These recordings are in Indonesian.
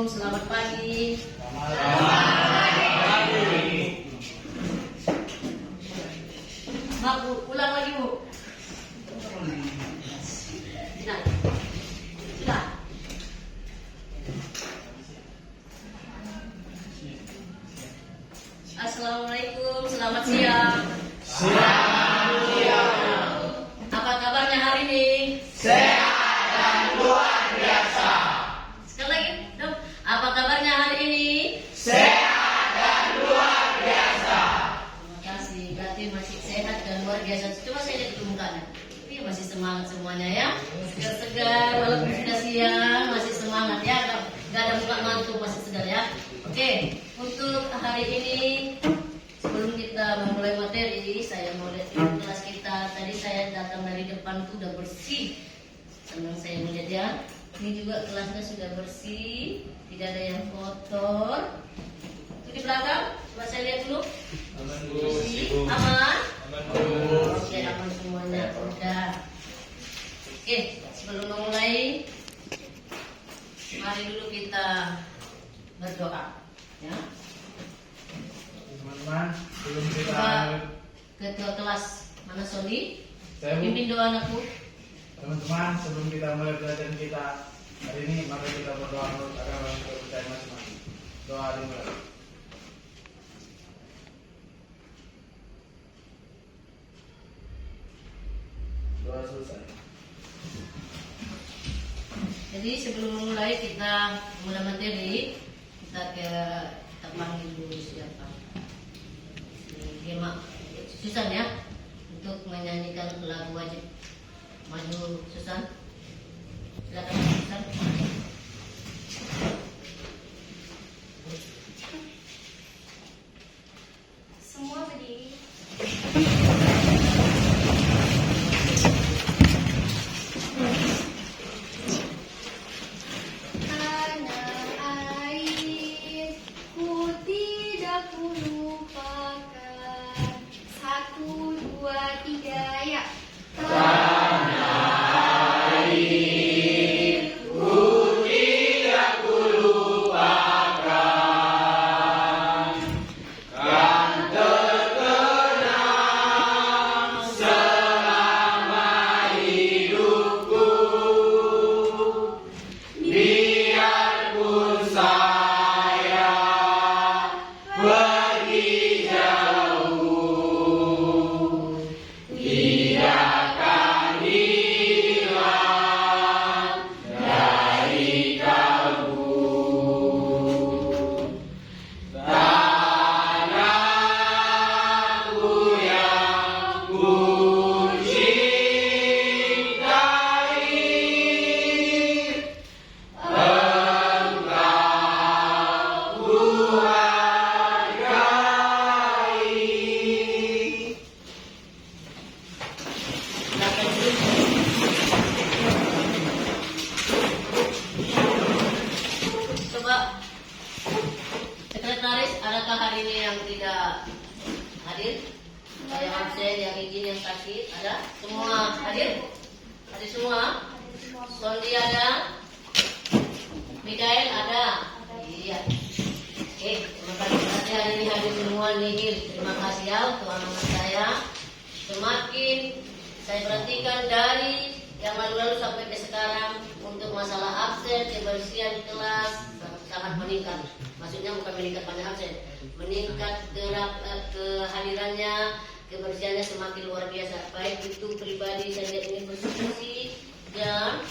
Assalamualaikum, selamat pagi. Bu, ulang lagi Bu. Sudah. Sudah. Assalamualaikum, selamat siang. Selamat siang. Apa kabarnya hari ini? Sehat dan luar biasa. Sekali lagi dong. Apa kabarnya hari ini? Sehat dan luar biasa. Terima kasih. Berarti masih sehat dan luar biasa. Coba saya lihat dulu mukanya. Iya masih semangat semuanya ya. Segar-segar walaupun sudah siang masih semangat ya. Gak ada muka ngantuk, masih segar ya. Oke, untuk hari ini sebelum kita memulai materi, saya mau lihat dulu kelas kita. Tadi saya datang dari depan tuh udah bersih. Senang saya melihat ya. Ini juga kelasnya sudah bersih, tidak ada yang kotor. Itu di belakang, coba saya lihat dulu. Bersih, aman. Oke, aman semuanya. Udah. Oke, sebelum memulai, mari dulu kita berdoa, ya. Teman-teman, sebelum kita Coba ketua kelas mana Sony? Saya, Bu. Pimpin doa anakku. Teman-teman, sebelum kita mulai pelajaran kita hari ini, mari kita berdoa menurut agama yang kita percaya masing-masing. Doa dimulai. Doa selesai. Jadi sebelum memulai kita mulai materi, kita panggil dulu siapa? Gema Susan ya, untuk menyanyikan lagu wajib. Maju Susan. Silakan Susan. Semua berdiri. Tanah air ku tidak ku lupakan. 1, 2, 3 ya. Coba sekretaris, adakah hari ini yang tidak hadir? Yang absen, yang izin, yang sakit, ada? Semua hadir? Hadir semua? Sondi ada? Mikael ada? Iya. Oke, terima kasih. Berarti hari ini hadir semua nihil. Terima kasih ya untuk anak-anak saya. Semakin saya perhatikan dari yang lalu-lalu sampai ke sekarang untuk masalah absen, kebersihan kelas sangat meningkat. Maksudnya bukan meningkat banyak absen, meningkat kehadirannya, kebersihannya semakin luar biasa. Baik itu pribadi saya lihat ini bersih dan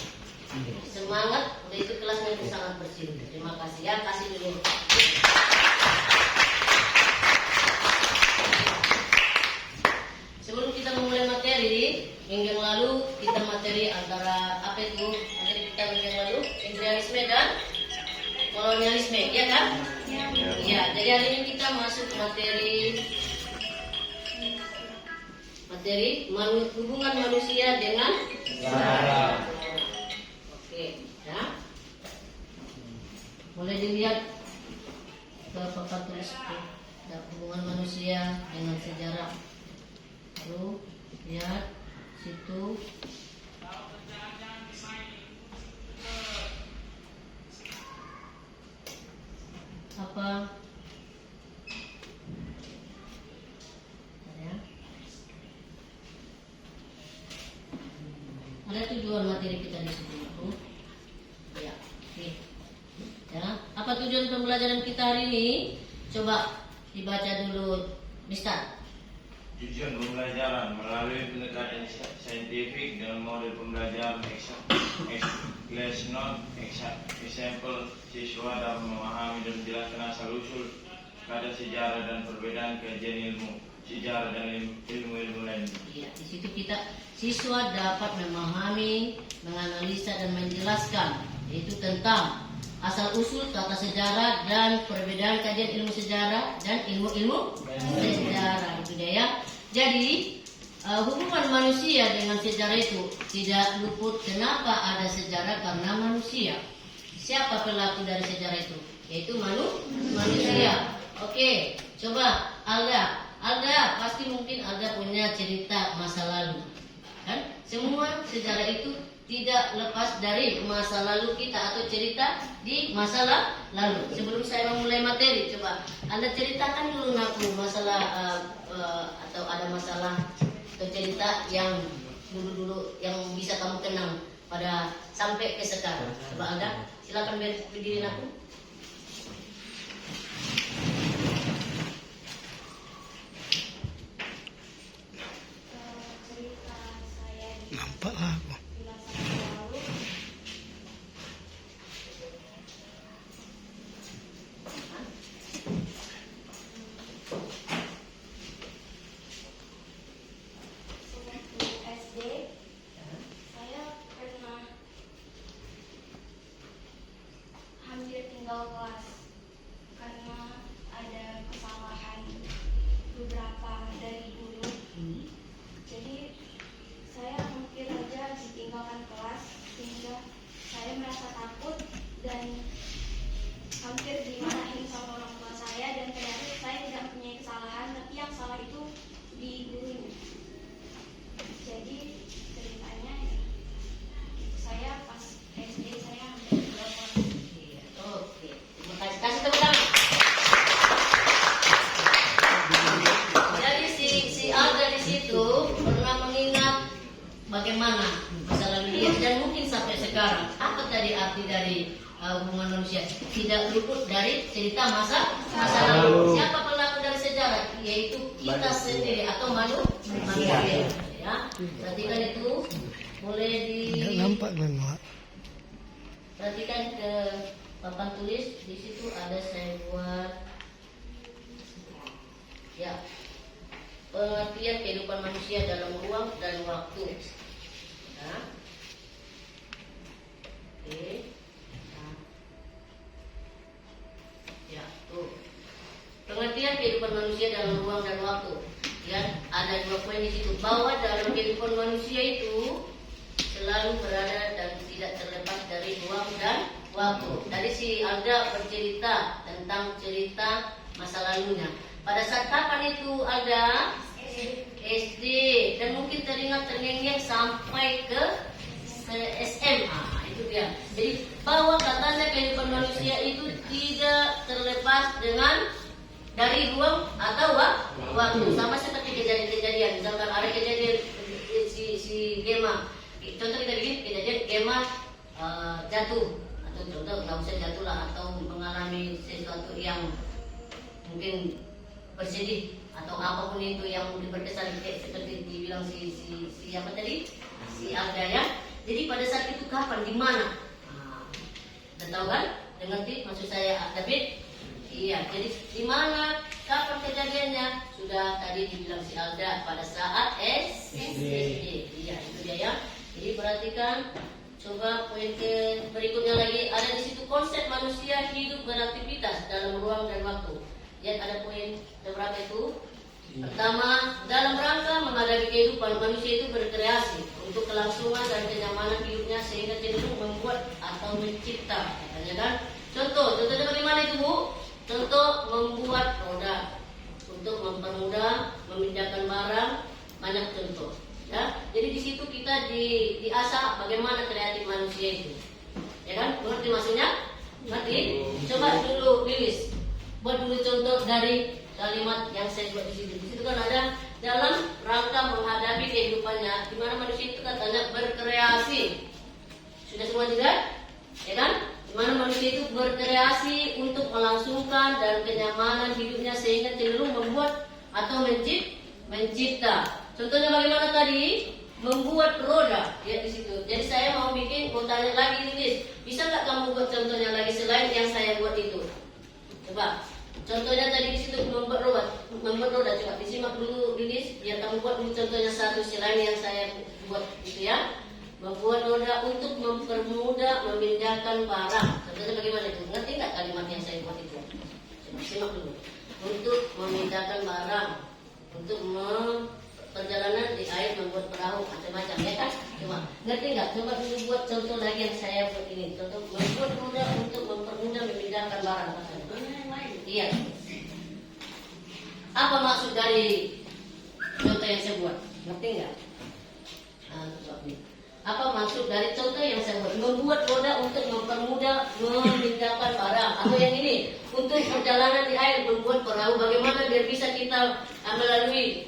semangat. Udah itu kelasnya itu sangat bersih. Terima kasih ya, kasih dulu. Sebelum kita memulai materi, minggu yang lalu kita materi antara apa itu materi kita minggu yang lalu, imperialisme dan kolonialisme, ya kan? Ya. Jadi hari ini kita masuk materi hubungan manusia dengan Negara. Oke, ya. Boleh dilihat ke papan tulis itu, hubungan manusia dengan sejarah. Tuh, lihat situ. Ada tujuan materi kita di situ. Ya, oke. Ya, apa tujuan pembelajaran kita hari ini? Coba dibaca dulu, Mister. Tujuan pembelajaran melalui pendekatan saintifik dengan model pembelajaran class note example, siswa dapat memahami dan menjelaskan asal-usul kadar sejarah dan perbedaan kajian ilmu sejarah dan ilmu-ilmu lain. Iya, di situ siswa dapat memahami, menganalisa dan menjelaskan yaitu tentang asal-usul kata sejarah dan perbedaan kajian ilmu sejarah dan ilmu-ilmu sejarah itu dia ya. Jadi hubungan manusia dengan sejarah itu tidak luput. Kenapa ada sejarah? Karena manusia. Siapa pelaku dari sejarah itu? Yaitu manusia. Oke, coba Alda pasti mungkin Alda punya cerita masa lalu, kan? Semua sejarah itu tidak lepas dari masa lalu kita atau cerita di masa lalu. Sebelum saya memulai materi, coba Anda ceritakan dulu aku masalah atau ada masalah atau cerita yang dulu yang bisa kamu kenang pada sampai ke sekarang. Coba Anda silakan berdiri aku. Cerita saya di Nampak lah aku. di masa lalu. Sewaktu SD, saya pernah hampir tinggal kelas karena ada kesalahan beberapa dari guru. Jadi saya hampir aja ditinggalkan kelas sehingga saya merasa takut dan hampir dimarahin sama orang tua saya, dan ternyata saya tidak mempunyai kesalahan tapi yang salah itu di gurunya. Jadi ceritanya saya pas SD saya hampir tinggal kelas. Iya, oke. Terima kasih. Kasih tepuk tangan. Jadi si Alda di situ pernah mengingat bagaimana masa lalu dia dan mungkin sampai sekarang. Apa tadi arti dari hubungan manusia? Tidak luput dari cerita masa lalu. Siapa pelaku dari sejarah? Yaitu kita sendiri atau manusia. Ya, perhatikan itu. Boleh Nggak nampak kan, Mak? perhatikan ke papan tulis. Di situ ada saya buat ya pengertian kehidupan manusia dalam ruang dan waktu. Ya. Oke. Nah. Ya, tuh. Pengertian kehidupan manusia dalam ruang dan waktu. Ya, ada 2 poin di situ. Bahwa dalam kehidupan manusia itu selalu berada dan tidak terlepas dari ruang dan waktu. Tadi si Alda bercerita tentang cerita masa lalunya. Pada saat kapan itu Alda? SD. Dan mungkin terngiang-ngiang sampai ke SMA. Itu dia. Jadi bahwa katanya kehidupan manusia itu tidak terlepas dari ruang atau waktu. Sama seperti kejadian-kejadian. Misalkan ada kejadian si Gema. Contoh kita bikin kejadian Gema jatuh, atau contoh nggak usah jatuh lah, atau mengalami sesuatu yang mungkin bersedih atau apapun itu yang berkesan, seperti dibilang si apa tadi, si Alda ya. Jadi pada saat itu kapan, di mana? Udah tahu kan? Ngerti maksud saya, David? Iya. Jadi di mana, kapan kejadiannya? Sudah tadi dibilang si Alda pada saat SD. Iya, itu dia ya. Jadi perhatikan, coba poin ke berikutnya lagi. Ada di situ konsep manusia hidup beraktivitas dalam ruang dan waktu. Lihat ada poin berapa itu? Pertama, dalam rangka menghadapi kehidupan, manusia itu berkreasi untuk kelangsungan dan kenyamanan hidupnya sehingga cenderung membuat atau mencipta. Katanya kan? Contohnya bagaimana itu, Bu? Contoh membuat roda untuk mempermudah memindahkan barang, banyak contoh. Ya, jadi di situ kita diasah bagaimana kreatif manusia itu. Ya kan? Mengerti maksudnya? Ngerti? Coba dulu Lilis buat dulu contoh dari kalimat yang saya buat di situ. Di situ kan ada dalam rangka menghadapi kehidupannya, di mana manusia itu katanya berkreasi. Sudah semua juga, ya kan? Di mana manusia itu berkreasi untuk melangsungkan dan kenyamanan hidupnya sehingga cenderung membuat atau mencipta. Contohnya bagaimana tadi? Membuat roda, ya di situ. Jadi saya mau tanya lagi Lilis, bisa nggak kamu buat contohnya lagi selain yang saya buat itu? Coba. Contohnya tadi di situ membuat roda. Coba disimak dulu Lilis, biar kamu buat dulu contohnya satu selain yang saya buat itu ya. Membuat roda untuk mempermudah memindahkan barang. Contohnya bagaimana itu? Ngerti nggak kalimat yang saya buat itu? Coba simak dulu. Untuk memindahkan barang, untuk perjalanan di air, membuat perahu, macam-macam ya kan? Coba ngerti nggak? Coba dulu buat contoh lagi yang saya buat ini. Contoh membuat roda untuk mempermudah memindahkan barang. Iya. Apa maksud dari contoh yang saya buat? Ngerti nggak? Apa maksud dari contoh yang saya buat? Membuat roda untuk mempermudah memindahkan barang. Atau yang ini, untuk perjalanan di air, membuat perahu. Bagaimana biar bisa kita melalui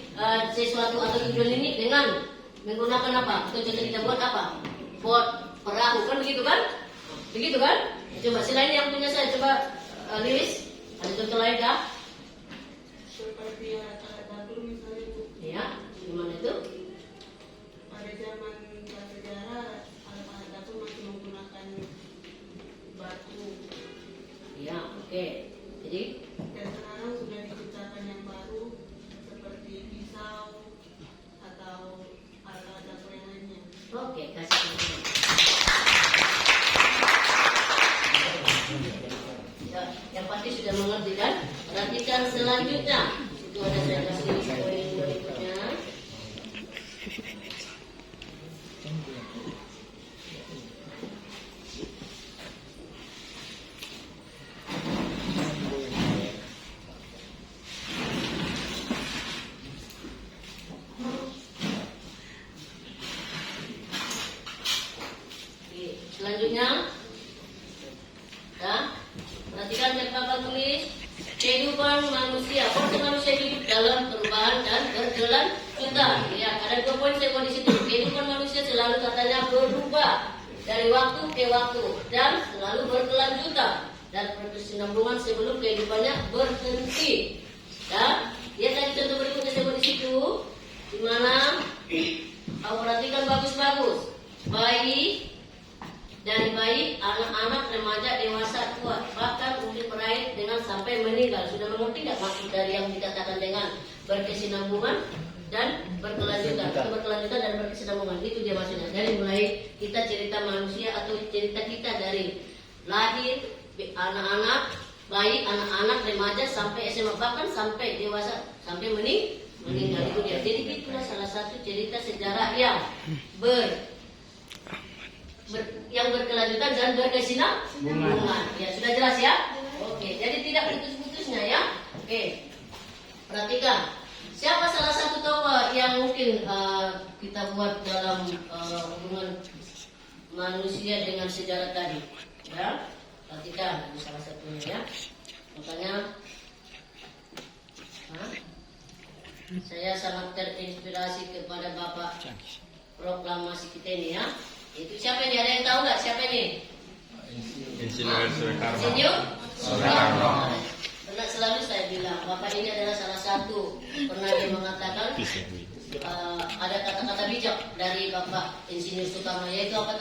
sesuatu atau tujuan ini dengan menggunakan apa? Atau contoh kita buat apa? Buat perahu, kan begitu kan? Begitu kan? Coba selain yang punya saya, coba Lilis, ada contoh lain kah? Seperti alat dapur misalnya Bu. Ya, gimana itu? Pada zaman prasejarah alat dapur masih menggunakan batu. Ya, oke. Jadi, Dan sekarang sudah diciptakan yang baru seperti pisau atau alat dapur yang lainnya. oke, kasih contoh. Ya, yang pasti sudah mengerti kan? Perhatikan selanjutnya. Itu ada saya kasih poin berikutnya. Oke, selanjutnya, ya, perhatikan yang Bapak tulis. Kehidupan manusia, proses manusia hidup dalam perubahan dan berkelanjutan. Ya, ada 2 poin saya buat di situ. Kehidupan manusia selalu katanya berubah dari waktu ke waktu dan selalu berkelanjutan dan berkesinambungan sebelum kehidupannya berhenti. Ya, dia tadi contoh berikutnya saya buat di situ, di mana kau perhatikan bagus-bagus. Dari bayi, anak-anak, remaja, dewasa, tua, bahkan mungkin peraih dengan sampai meninggal. Sudah mengerti nggak maksud dari yang dikatakan dengan berkesinambungan dan berkelanjutan? Itu berkelanjutan dan berkesinambungan, itu dia maksudnya. Dari mulai kita cerita manusia atau cerita kita dari lahir, anak-anak, bayi, anak-anak, remaja, sampai SMA, bahkan sampai dewasa, sampai meninggal. Itu dia. Jadi itulah salah satu cerita sejarah yang yang berkelanjutan dan berkesinambungan. Ya, sudah jelas ya? Oke, jadi tidak putus-putusnya ya. Oke. Perhatikan. Siapa salah satu tokoh yang mungkin kita buat dalam hubungan manusia dengan sejarah tadi? Ya. Perhatikan, ini salah satunya ya. Makanya saya sangat terinspirasi kepada Bapak proklamasi kita ini ya. Itu siapa ini? Ada yang tahu nggak siapa ini? Insinyur Soekarno. Insinyur Soekarno. Pernah selalu saya bilang, Bapak ini adalah salah satu pernah dia mengatakan ada kata-kata bijak dari Bapak Insinyur Soekarno, yaitu apa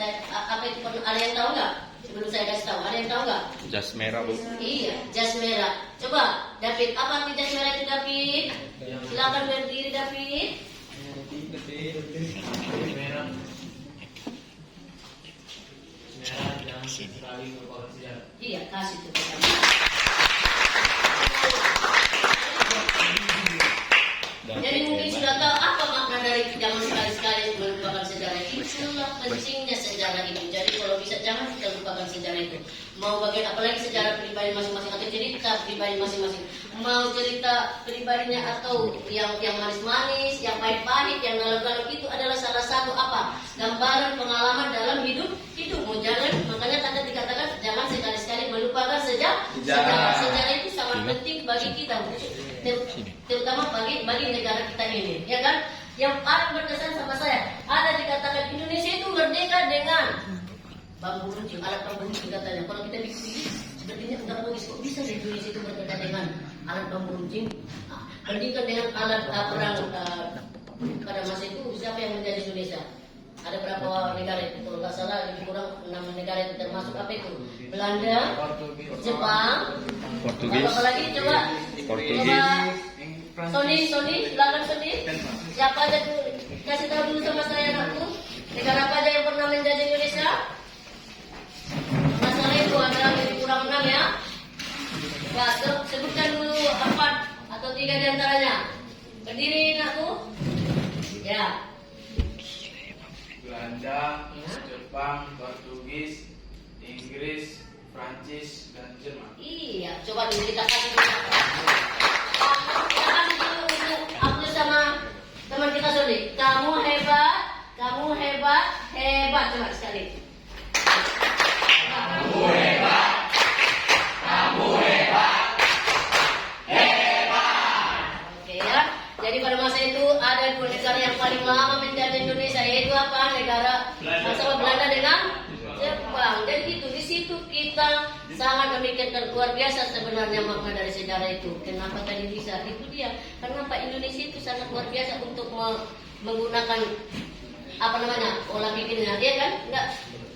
itu? Ada yang tahu nggak? Sebelum saya kasih tahu, ada yang tahu nggak? Jas merah Bu. Iya, jas merah. Coba, David, apa arti jas merah itu, David? Silakan berdiri, David. Merah. Jangan sekali merupakan sejarah. Iya, kasih itu. Jadi mungkin sudah tahu apa makna dari jangan sekali-sekali melupakan sejarah itu. Itulah pentingnya sejarah itu. Jadi kalau bisa jangan kita lupakan sejarah itu. Mau bagian apalagi sejarah pribadi masing-masing atau cerita pribadi masing-masing. Mau cerita pribadinya atau yang manis-manis, yang pahit-pahit, yang galau-galau, itu adalah salah satu apa? Gambaran pengalaman dalam hidupmu. Jangan, makanya tadi dikatakan jangan sekali-sekali melupakan sejarah. Sejarah itu sangat penting bagi kita. Terutama terutama bagi negara kita ini, ya kan? Yang paling berkesan sama saya ada dikatakan Indonesia itu merdeka dengan bambu runcing, alat bambu runcing katanya. Kalau kita pikir sepertinya enggak logis, kok bisa Indonesia itu merdeka dengan alat bambu runcing? Bandingkan dengan alat perang pada masa itu, siapa yang menjadi Indonesia? Ada berapa negara itu? Kalau nggak salah lebih kurang 6 negara itu, termasuk apa itu? Belanda, Jepang, Portugis. Apa lagi? Coba Sony, silakan Sony. Siapa aja tuh? Kasih tahu dulu sama saya anakku. Negara apa aja yang pernah menjajah Indonesia? Masalah itu adalah lebih kurang 6 ya. Ya, sebutkan dulu 4 atau 3 diantaranya. Berdiri anakku. Ya. Belanda, Jepang, Portugis, Inggris, Prancis, dan Jerman. Iya, coba dulu kita kasih dulu. Kita kasih dulu untuk aku sama teman kita Sony. Kamu hebat, hebat coba sekali. Kamu hebat, hebat. Oke ya. Jadi pada masa itu ada 2 negara yang paling lama menjajah Indonesia, yaitu apa? Negara sama Belanda dengan Jepang. Dan itu di situ kita sangat memikirkan luar biasa sebenarnya makna dari sejarah itu. Kenapa tadi bisa? Itu dia. Kenapa Indonesia itu sangat luar biasa untuk menggunakan apa namanya olah pikirnya, dia kan?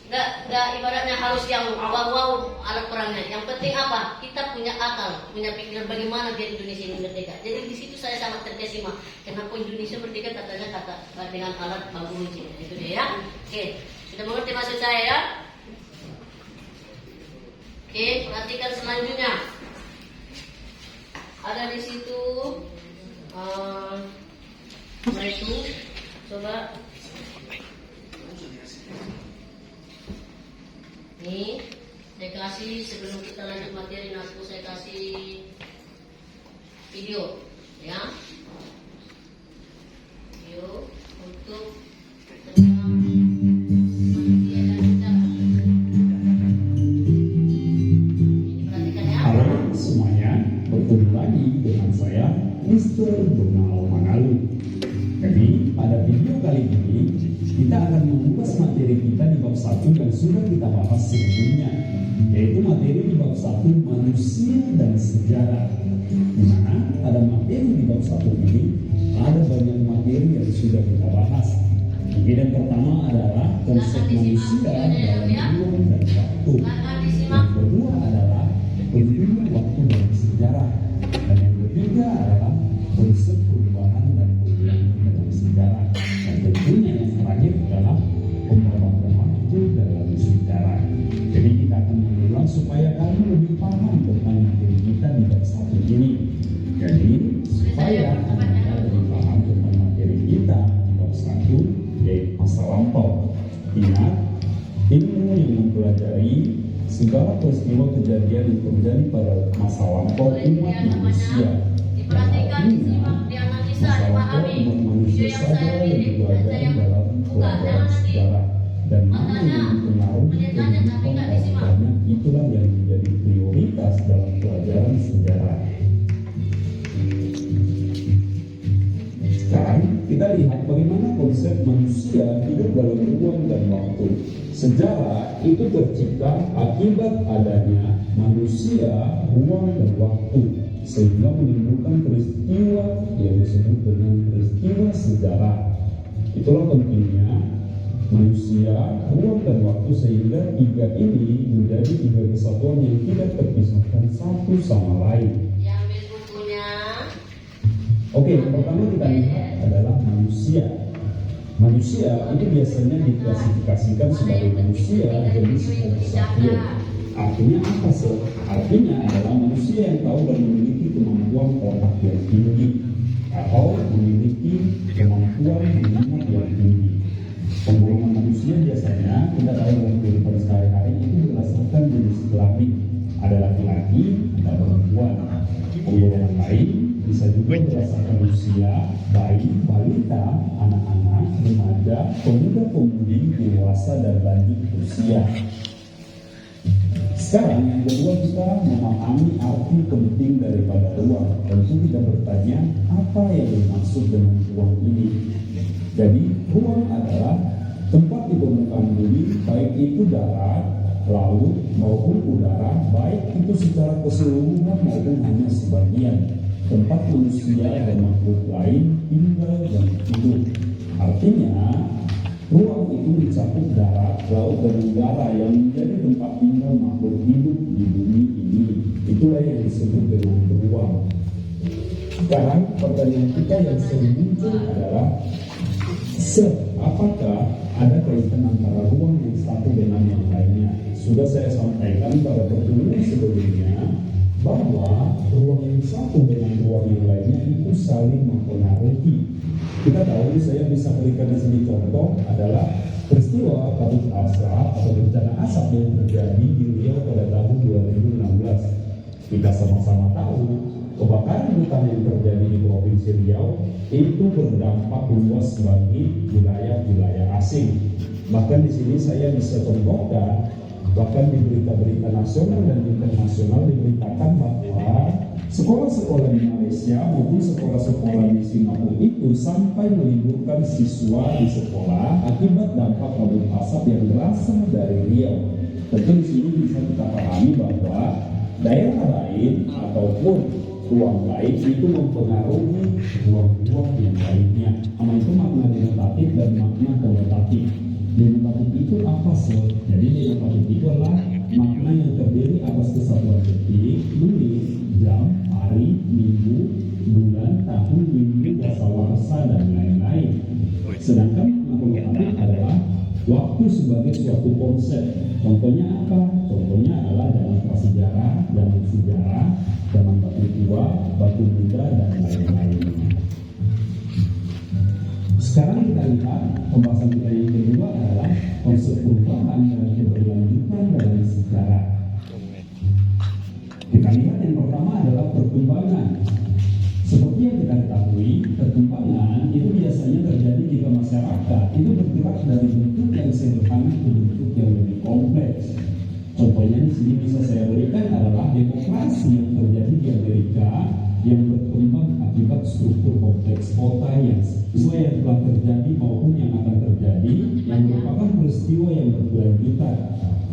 Nggak ibaratnya harus yang wow alat perangnya. Yang penting apa? Kita punya akal, punya pikiran bagaimana biar Indonesia ini merdeka. Jadi di situ saya sangat terkesima. Kenapa Indonesia merdeka katanya dengan alat bambu runcing. Itu dia ya. Oke, sudah mengerti maksud saya ya? Oke, perhatikan selanjutnya. Ada di situ itu coba nih saya kasih sebelum kita lanjut materi nasku, saya kasih video ya, video untuk tentang manusia dan negara. Ini perhatikan ya. Halo semuanya, bertemu lagi dengan saya Mr. Donald Mangalu. Jadi pada video kali ini kita akan mengupas materi kita di bab 1 yang sudah kita bahas sebelumnya, yaitu materi di bab 1 manusia dan sejarah. Di mana pada materi di bab 1 ini ada banyak materi yang sudah kita bahas. Yang pertama adalah konsep manusia dalam ruang dan waktu. Yang kedua adalah pentingnya waktu dalam sejarah. Dan yang ketiga adalah konsep perubahan dan perubahan dalam sejarah. Dan tentunya yang terakhir adalah pembahasan waktu dalam sejarah. Jadi kita akan mengulang supaya kamu lebih paham tentang materi kita di bab 1 ini. Jadi supaya Anda lebih paham tentang materi kita di bab 1, yaitu masa lampau. Ingat, ilmu yang mempelajari segala peristiwa kejadian yang terjadi pada masa lampau umat manusia. Diperhatikan, disimak, dianalisa, dipahami. Video yang saya pilih dan saya buka, jangan nanti dan mana yang mempengaruhi kehidupan itulah yang menjadi prioritas dalam pelajaran sejarah. Sekarang kita lihat bagaimana konsep manusia hidup dalam ruang dan waktu. Sejarah itu tercipta akibat adanya manusia, ruang dan waktu, sehingga menimbulkan peristiwa yang disebut dengan peristiwa sejarah. Itulah pentingnya manusia, ruang dan waktu, sehingga 3 ini menjadi 3 kesatuan yang tidak terpisahkan satu sama lain. yang ambil bukunya. Oke, yang pertama kita lihat adalah manusia. Manusia itu biasanya diklasifikasikan sebagai manusia jenis Homo sapiens. Artinya apa sih? Artinya adalah manusia yang tahu dan memiliki kemampuan otak yang tinggi atau memiliki kemampuan mengingat yang tinggi. Penggolongan manusia biasanya kita tahu dalam kehidupan sehari-hari itu berdasarkan jenis kelamin. Ada laki-laki, ada perempuan. Penggolongan lain bisa juga berdasarkan usia, bayi, balita, anak-anak, remaja, pemuda-pemudi, dewasa, dan lanjut usia. Sekarang yang kedua, kita memahami arti penting daripada ruang. Tentu kita bertanya, apa yang dimaksud dengan ruang ini? Jadi ruang adalah tempat di permukaan bumi, baik itu darat, laut maupun udara, baik itu secara keseluruhan maupun hanya sebagian, tempat manusia dan makhluk lain tinggal dan hidup. Artinya, ruang itu mencakup darat, laut, dan udara yang menjadi tempat tinggal makhluk hidup di bumi ini. Itulah yang disebut dengan ruang. Sekarang pertanyaan kita yang sering muncul adalah, apakah ada kaitan antara ruang yang satu dengan yang lainnya? Sudah saya sampaikan pada pertemuan sebelumnya bahwa ruang yang satu dengan ruang yang lainnya itu saling mempengaruhi. Kita tahu, saya bisa berikan di sini contoh adalah peristiwa kabut asap atau bencana asap yang terjadi di Riau pada tahun 2016. Kita sama-sama tahu kebakaran hutan yang terjadi di Provinsi Riau itu berdampak luas bagi wilayah-wilayah asing. Bahkan di sini saya bisa contohkan, bahkan di berita-berita nasional dan internasional diberitakan bahwa sekolah-sekolah di Malaysia maupun sekolah-sekolah di Singapura itu sampai meliburkan siswa di sekolah akibat dampak kabut asap yang berasal dari Riau. Tentu di sini bisa kita pahami bahwa daerah lain ataupun ruang lain itu mempengaruhi ruang-ruang yang lainnya. Itu makna denotatif dan makna konotatif. Denotatif itu apa sih? Jadi denotatif itu adalah makna yang terdiri atas kesatuan detik, menit, jam, hari, minggu, bulan, tahun, minggu, dasawarsa, dan lain-lain. Sedangkan makna konotatif adalah waktu sebagai suatu konsep. Contohnya apa? Contohnya adalah zaman prasejarah, zaman sejarah, zaman batu tua, batu muda, dan lain-lain. Sekarang kita lihat pembahasan kita yang kedua adalah konsep perubahan dan keberlanjutan dalam sejarah. Kita lihat yang pertama adalah perkembangan. Seperti yang kita ketahui, perkembangan itu biasanya terjadi jika masyarakat itu bergerak dari bentuk yang sederhana ke bentuk yang lebih kompleks. Contohnya di sini bisa saya berikan adalah demokrasi yang terjadi di Amerika yang berkembang akibat struktur kompleks kota yang sesuai yang telah terjadi maupun yang akan terjadi, yang merupakan peristiwa yang berkelanjutan.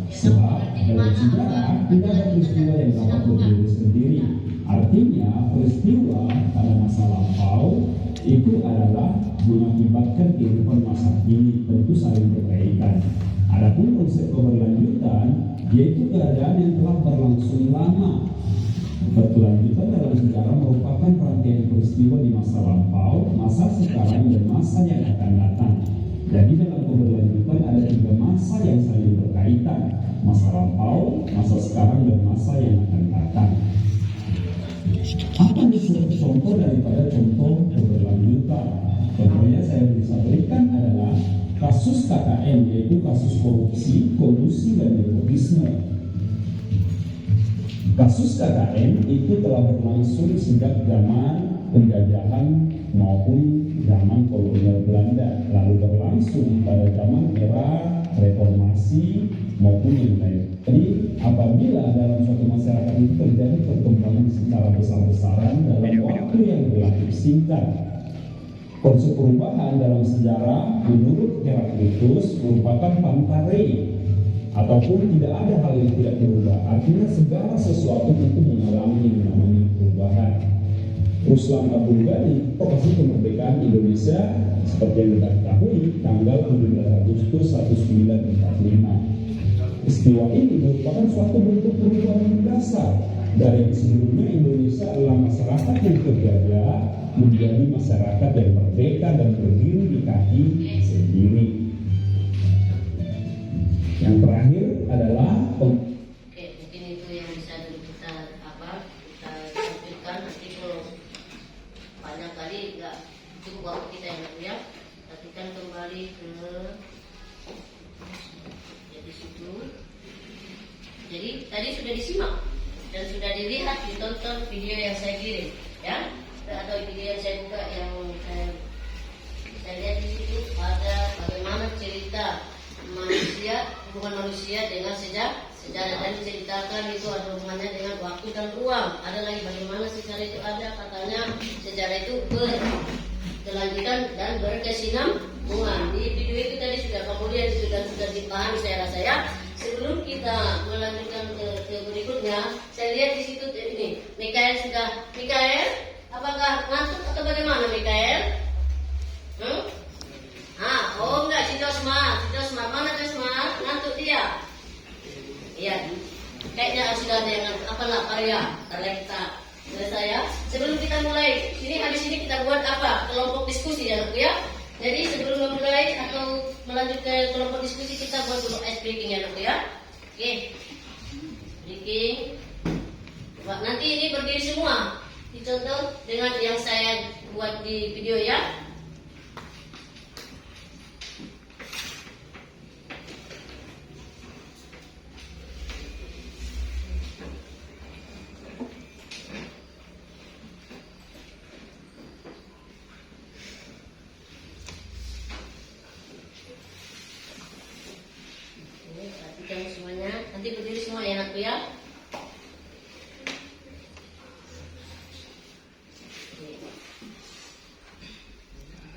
Sebab dalam sejarah tidak ada peristiwa yang dapat berdiri sendiri. Artinya peristiwa pada masa lampau itu adalah mengakibatkan kehidupan masa kini, tentu saling berkaitan. Adapun konsep keberlanjutan yaitu keadaan yang telah berlangsung lama. Berkelanjutan dalam sejarah merupakan rangkaian peristiwa di masa lampau, masa sekarang, dan masa yang akan datang. Jadi dalam keberlanjutan ada 3 masa yang saling berkaitan: masa lampau, masa sekarang, dan masa yang akan datang. Apa nih contoh daripada contoh keberlanjutan? Contohnya saya bisa berikan adalah kasus KKN, yaitu kasus korupsi, kolusi, dan nepotisme. Kasus KKN itu telah berlangsung sejak zaman penjajahan maupun zaman kolonial Belanda, lalu berlangsung pada zaman era reformasi maupun yang lain. Jadi apabila dalam suatu masyarakat itu terjadi perkembangan secara besar-besaran dalam waktu yang relatif singkat, konsep perubahan dalam sejarah menurut Heraklitus merupakan pantare, ataupun tidak ada hal yang tidak berubah. Artinya segala sesuatu itu mengalami yang namanya perubahan. Ruslan Abdul Ghani, Proklamasi Kemerdekaan Indonesia, seperti yang kita ketahui, tanggal 17 Agustus 1945. Peristiwa ini merupakan suatu bentuk perubahan mendasar dari sebelumnya Indonesia adalah masyarakat yang terjajah menjadi masyarakat yang merdeka dan berdiri di kaki sendiri. Yang terakhir adalah mungkin itu yang bisa kita sampaikan. Nanti kalau banyak kali nggak cukup waktu kita yang lihat, perhatikan kembali ke jadi situ. Jadi tadi sudah disimak dan sudah dilihat, ditonton video yang saya kirim, ya, atau video yang saya buka yang saya lihat di situ ada bagaimana cerita manusia, hubungan manusia dengan sejarah Secara tadi ceritakan itu ada hubungannya dengan waktu dan ruang. Ada lagi bagaimana secara itu ada katanya sejarah itu berkelanjutan dan berkesinambungan. Di video itu tadi sudah kemudian sudah dipahami saya rasa ya. Sebelum kita melanjutkan ke berikutnya, saya lihat di situ ini Mikael apakah ngantuk atau bagaimana Mikael? Oh enggak, si Dosmar, mana Dosmar? Ngantuk dia? Iya, kayaknya sudah ada yang apalah karya kita selesai ya. Sebelum kita mulai, habis ini kita buat apa? Kelompok diskusi ya, ya. Jadi sebelum memulai atau melanjut ke kelompok diskusi kita buat dulu ice breaking ya, ya. Oke, breaking. Nanti ini berdiri semua, dicontoh dengan yang saya buat di video ya. Semuanya, nanti berdiri semua ya anakku ya.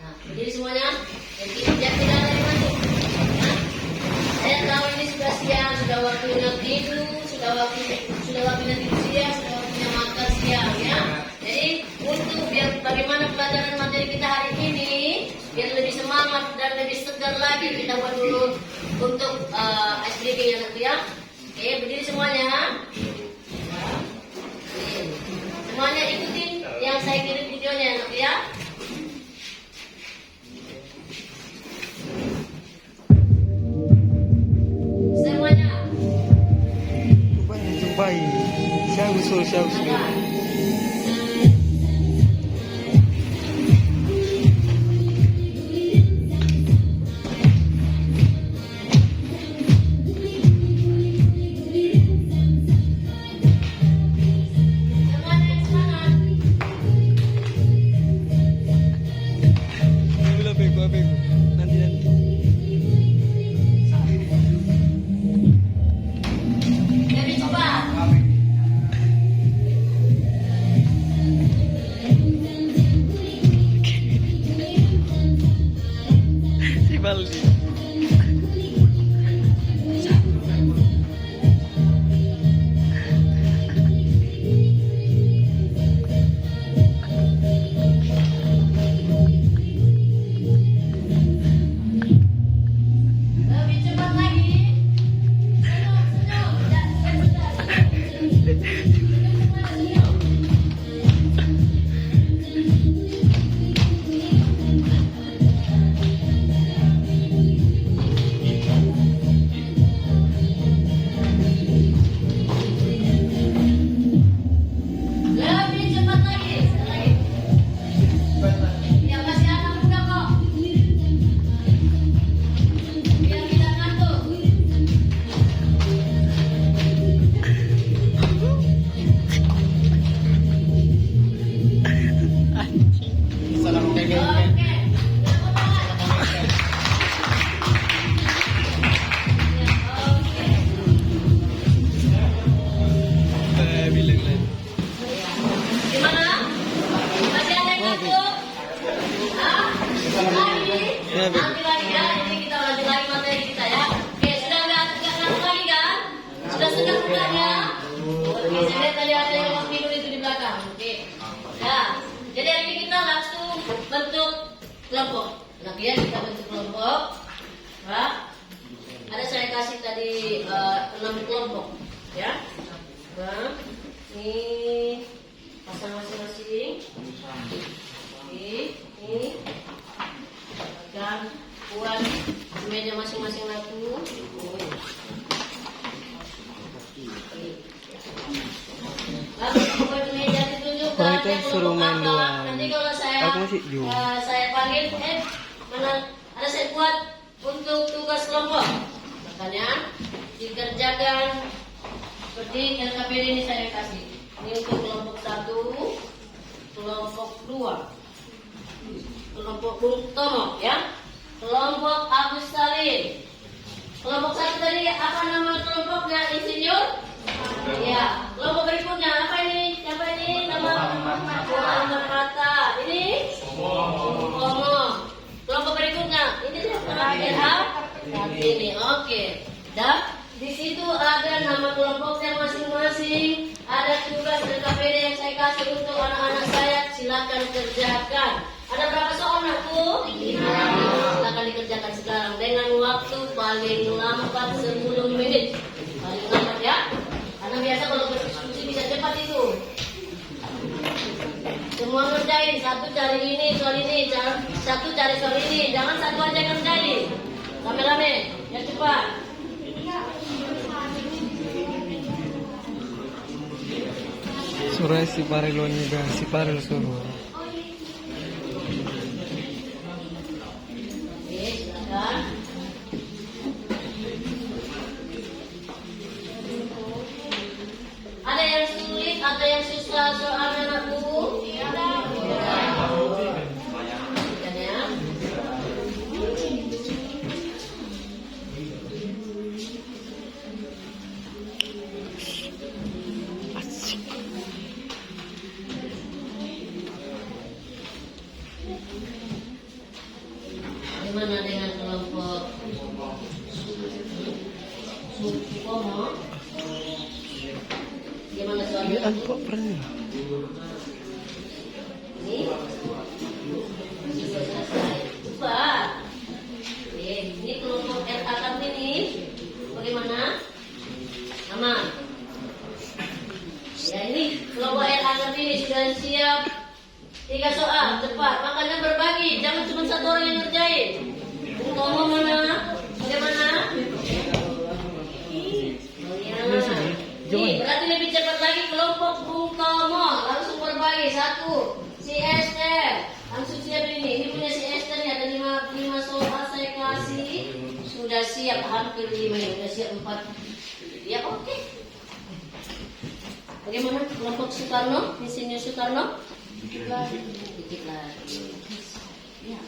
Nah, berdiri semuanya. Jadi tidak ada yang masuk. Saya tahu ini sudah siang, sudah waktunya tidur, sudah waktunya tidur siang, sudah waktunya makan siang ya. Jadi untuk biar bagaimana pelajaran materi kita hari ini biar lebih semangat dan lebih segar lagi, kita buat dulu untuk ice breaking ya nanti ya. Oke, berdiri semuanya. Semuanya ikutin yang saya kirim videonya nanti ya. Semuanya. Jumpai. Siapa usul? Jadi coba. Lebih cepat lagi. Lebih cepat lagi. Ya masih anak muda kok. Biar tidak ngantuk. Oke. Gimana? Masih ada yang ngantuk? Hah? Lagi? Nanti lagi ya, ini kita lanjut lagi materi kita ya. Oke, sudah nggak ngantuk lagi kan? Sudah segar mukanya? Oke, saya lihat tadi ada yang waktu tidur itu di belakang. Oke. Ya, jadi hari ini kita langsung bentuk kelompok. Nah, ya kita bentuk kelompok. Pak, ada saya kasih tadi 6 kelompok, ya. Nah, ini pasang masing-masing. Ini dan buat meja masing-masing lagu. Lalu buat meja ditunjukkan. Kalau itu suruh main doang. Nanti kalau Aku masih jauh. saya panggil, mana ada saya buat untuk tugas kelompok. Makanya dikerjakan seperti LKPD ini saya kasih. Ini untuk kelompok 1, kelompok 2, kelompok Bung Tomo ya, kelompok Agus Salim. Kelompok 1 tadi apa nama kelompok? kelompoknya insinyur? Iya. Kelompok berikutnya apa ini? Siapa ini? Nama Muhammad Hatta. Ini? Supomo. Kelompok berikutnya ini siapa? RH? Ini. Oke. Dan di situ ada nama kelompoknya masing-masing. Ada tugas dan KPD yang saya kasih untuk anak-anak saya. Silakan kerjakan. Ada berapa soal nakku? 5. Silakan dikerjakan sekarang dengan waktu paling lambat 10 menit. Paling lambat ya. Karena biasa kalau berdiskusi bisa cepat itu. Semua ngerjain, satu cari ini, soal ini, satu cari soal ini. Jangan satu aja yang ngerjain. Rame-rame, ya cepat. Suruh si Parelo juga, si Parelo suruh. Oke, silakan. Ada yang sulit, ada yang susah soalnya anakku? Ada. Ya. Gimana dengan kelompok Supomo? Gimana soalnya? Ano po, pare? Ini sudah selesai. Cepat. Ini kelompok RA kami ini. Bagaimana? Aman. Ya ini kelompok RA kami ini sudah siap. 3 soal, cepat. Makanya berbagi, jangan cuma satu orang yang ngerjain. Supomo mana? Bagaimana? Nih, berarti lebih cepat lagi kelompok Bung Tomo. Langsung berbagi. 1, si Esther. Langsung siap ini. Ini punya si Esther nih. Ada 5 soal saya kasih. Sudah siap hampir 5 ini. Sudah siap 4. Ya oke. Bagaimana kelompok Soekarno? Insinyur Soekarno? Dikit lagi. Ya.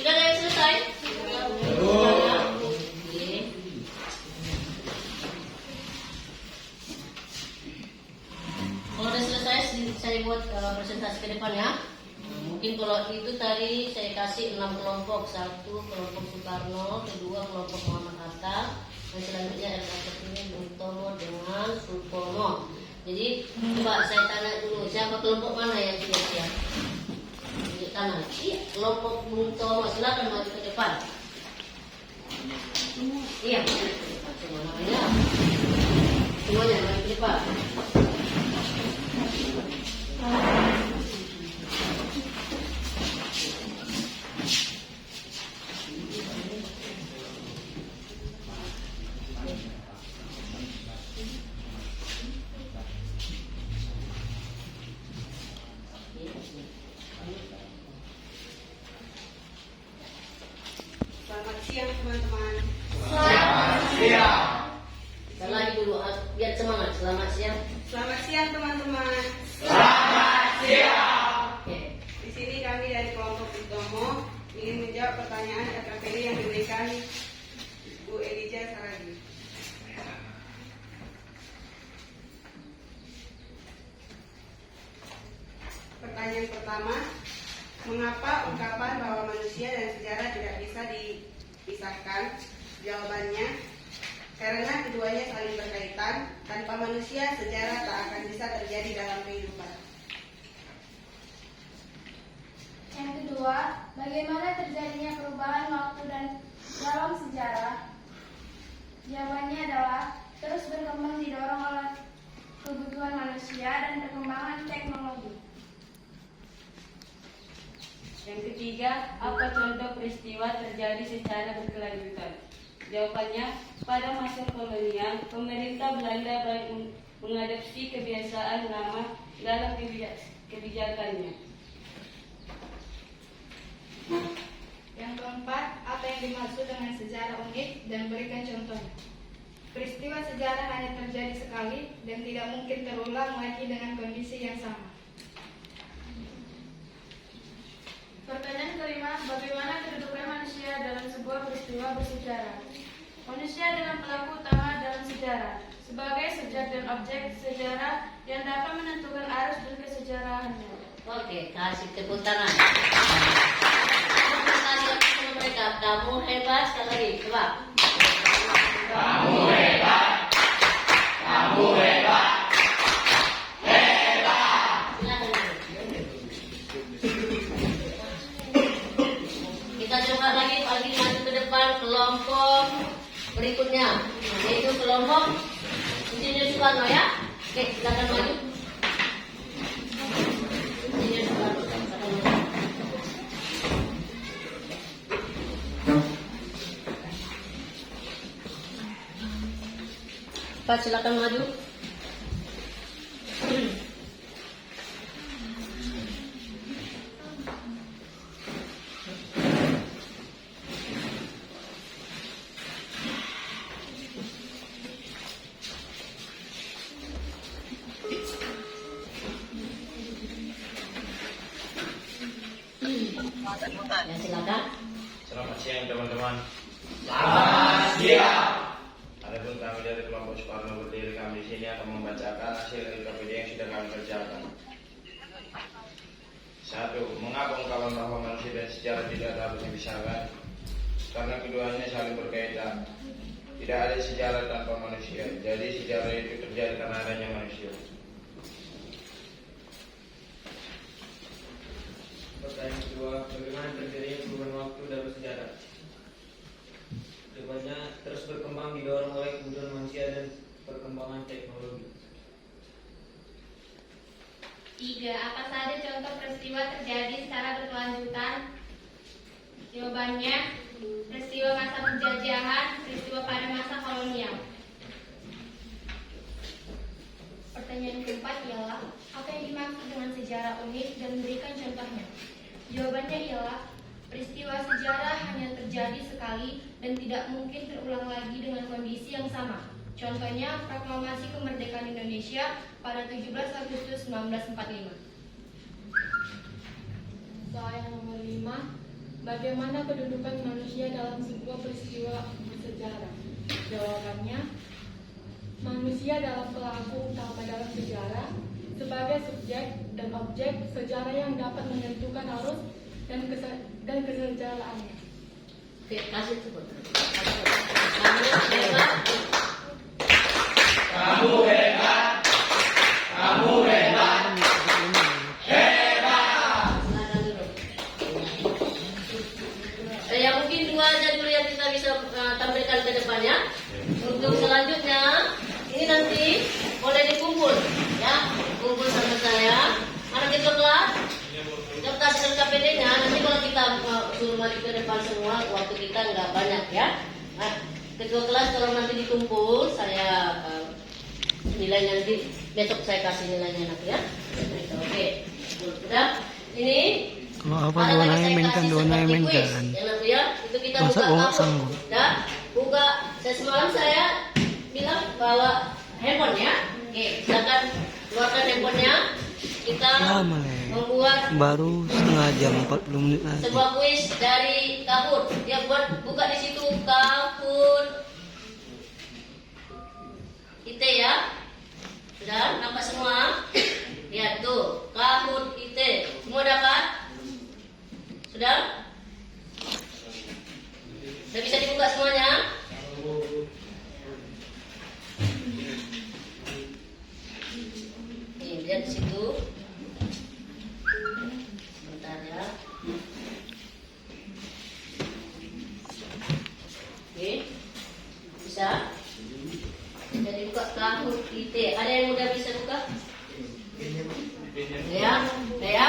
Sudah ada yang selesai? Kalau sudah selesai, saya buat presentasi ke depan ya. Mungkin kalau itu tadi saya kasih 6 kelompok. 1 kelompok Soekarno, 2 kelompok Muhammad Hatta, dan selanjutnya ada ini Bung Tomo dengan Supomo. Jadi coba saya tanya dulu, siapa kelompok mana yang sudah siap? Kanan. Iya, kelompok Bung Tomo, silakan maju ke depan. Iya, semuanya. Semuanya maju ke depan. Selamat siang teman-teman. Kita lagi dulu, biar semangat. Selamat siang. Selamat siang teman-teman. Oke. Di sini kami dari kelompok Utomo ingin menjawab pertanyaan KPD yang diberikan Bu Elija Saragi. Pertanyaan pertama, mengapa ungkapan bahwa manusia dan sejarah tidak bisa dipisahkan? Jawabannya, karena keduanya saling berkaitan. Tanpa manusia, sejarah tak akan bisa terjadi dalam kehidupan. Yang kedua, bagaimana terjadinya perubahan waktu dan dalam sejarah? Jawabannya adalah terus berkembang didorong oleh kebutuhan manusia dan perkembangan teknologi. Yang ketiga, apa contoh peristiwa terjadi secara berkelanjutan? Jawabannya, pada masa kolonial, pemerintah Belanda baik mengadopsi kebiasaan lama dalam kebijakannya. unit dan berikan contohnya. Peristiwa sejarah hanya terjadi sekali dan tidak mungkin terulang lagi dengan kondisi yang sama. Pertanyaan kelima, bagaimana kedudukan manusia dalam sebuah peristiwa bersejarah? Manusia adalah pelaku utama dalam sejarah, sebagai subjek dan objek sejarah yang dapat menentukan arus dan kesejarahannya. Oke, kasih tepuk tangan. Kasih sama mereka. Kamu hebat sekali lagi. Coba. Kamu hebat. Kamu hebat. Kita coba lagi maju ke depan kelompok berikutnya, yaitu kelompok Insinyur Soekarno ya. Oke, silakan maju. Insinyur Soekarno, silakan maju. Pak, silakan maju. Ya, silakan. Selamat siang teman-teman. Selamat siang. Adapun kami dari kelompok Soekarno berdiri, kami di sini akan membacakan hasil LKPD yang sudah kami kerjakan. 1. Mengapa ungkapan bahwa manusia dan sejarah tidak dapat dipisahkan? Karena keduanya saling berkaitan. Tidak ada sejarah tanpa manusia. Jadi sejarah itu terjadi karena adanya manusia. Pertanyaan kedua, bagaimana terjadinya perubahan waktu dalam sejarah? Jawabannya terus berkembang didorong oleh kebutuhan manusia dan perkembangan teknologi. 3. Apa saja contoh peristiwa terjadi secara berkelanjutan? Jawabannya, peristiwa masa penjajahan, peristiwa pada masa kolonial. Pertanyaan keempat ialah, apa yang dimaksud dengan sejarah unik dan berikan contohnya? Jawabannya ialah, peristiwa sejarah hanya terjadi sekali dan tidak mungkin terulang lagi dengan kondisi yang sama. Contohnya, proklamasi kemerdekaan Indonesia pada 17 Agustus 1945. Soal nomor 5, bagaimana kedudukan manusia dalam sebuah peristiwa bersejarah? Jawabannya, manusia dalam pelaku utama dalam sejarah sebagai subjek dan objek sejarah yang dapat menentukan arus dan kesejarahannya. Oke, kasih tepuk tangan. Kamu hebat. Kamu hebat. Hebat. Silakan dulu. Ya mungkin dua aja dulu yang kita bisa tampilkan ke depannya. Untuk selanjutnya, ini nanti boleh dikumpul, ya, kumpul sama saya. Anak ketua kelas, kita kasih LKPD-nya. Nanti kalau kita suruh maju ke depan semua, waktu kita nggak banyak, ya. Nah, ketua kelas kalau nanti dikumpul, saya nilainya nanti besok saya kasih nilainya nanti, ya. Oke, udah. Ini Kalau apa dua naik mainkan, dua naik mainkan. Ya nanti ya, itu kita Masa buka uang kabur. sanggup? Dah, buka. Semalam saya bilang bawa handphone ya. Oke, silakan keluarkan handphonenya. Kita Lama leh. membuat Baru setengah jam 40 menit lagi. sebuah kuis dari Kahoot. Dia buat buka di situ Kahoot. IT ya. Sudah nampak semua? Lihat tuh, Kahoot IT. Semua dapat? Sudah? Sudah bisa dibuka semuanya? Nih, lihat di situ. Sebentar ya. Oke. Bisa? Bisa dibuka Kahoot IT. Ada yang udah bisa buka? Ya, ya.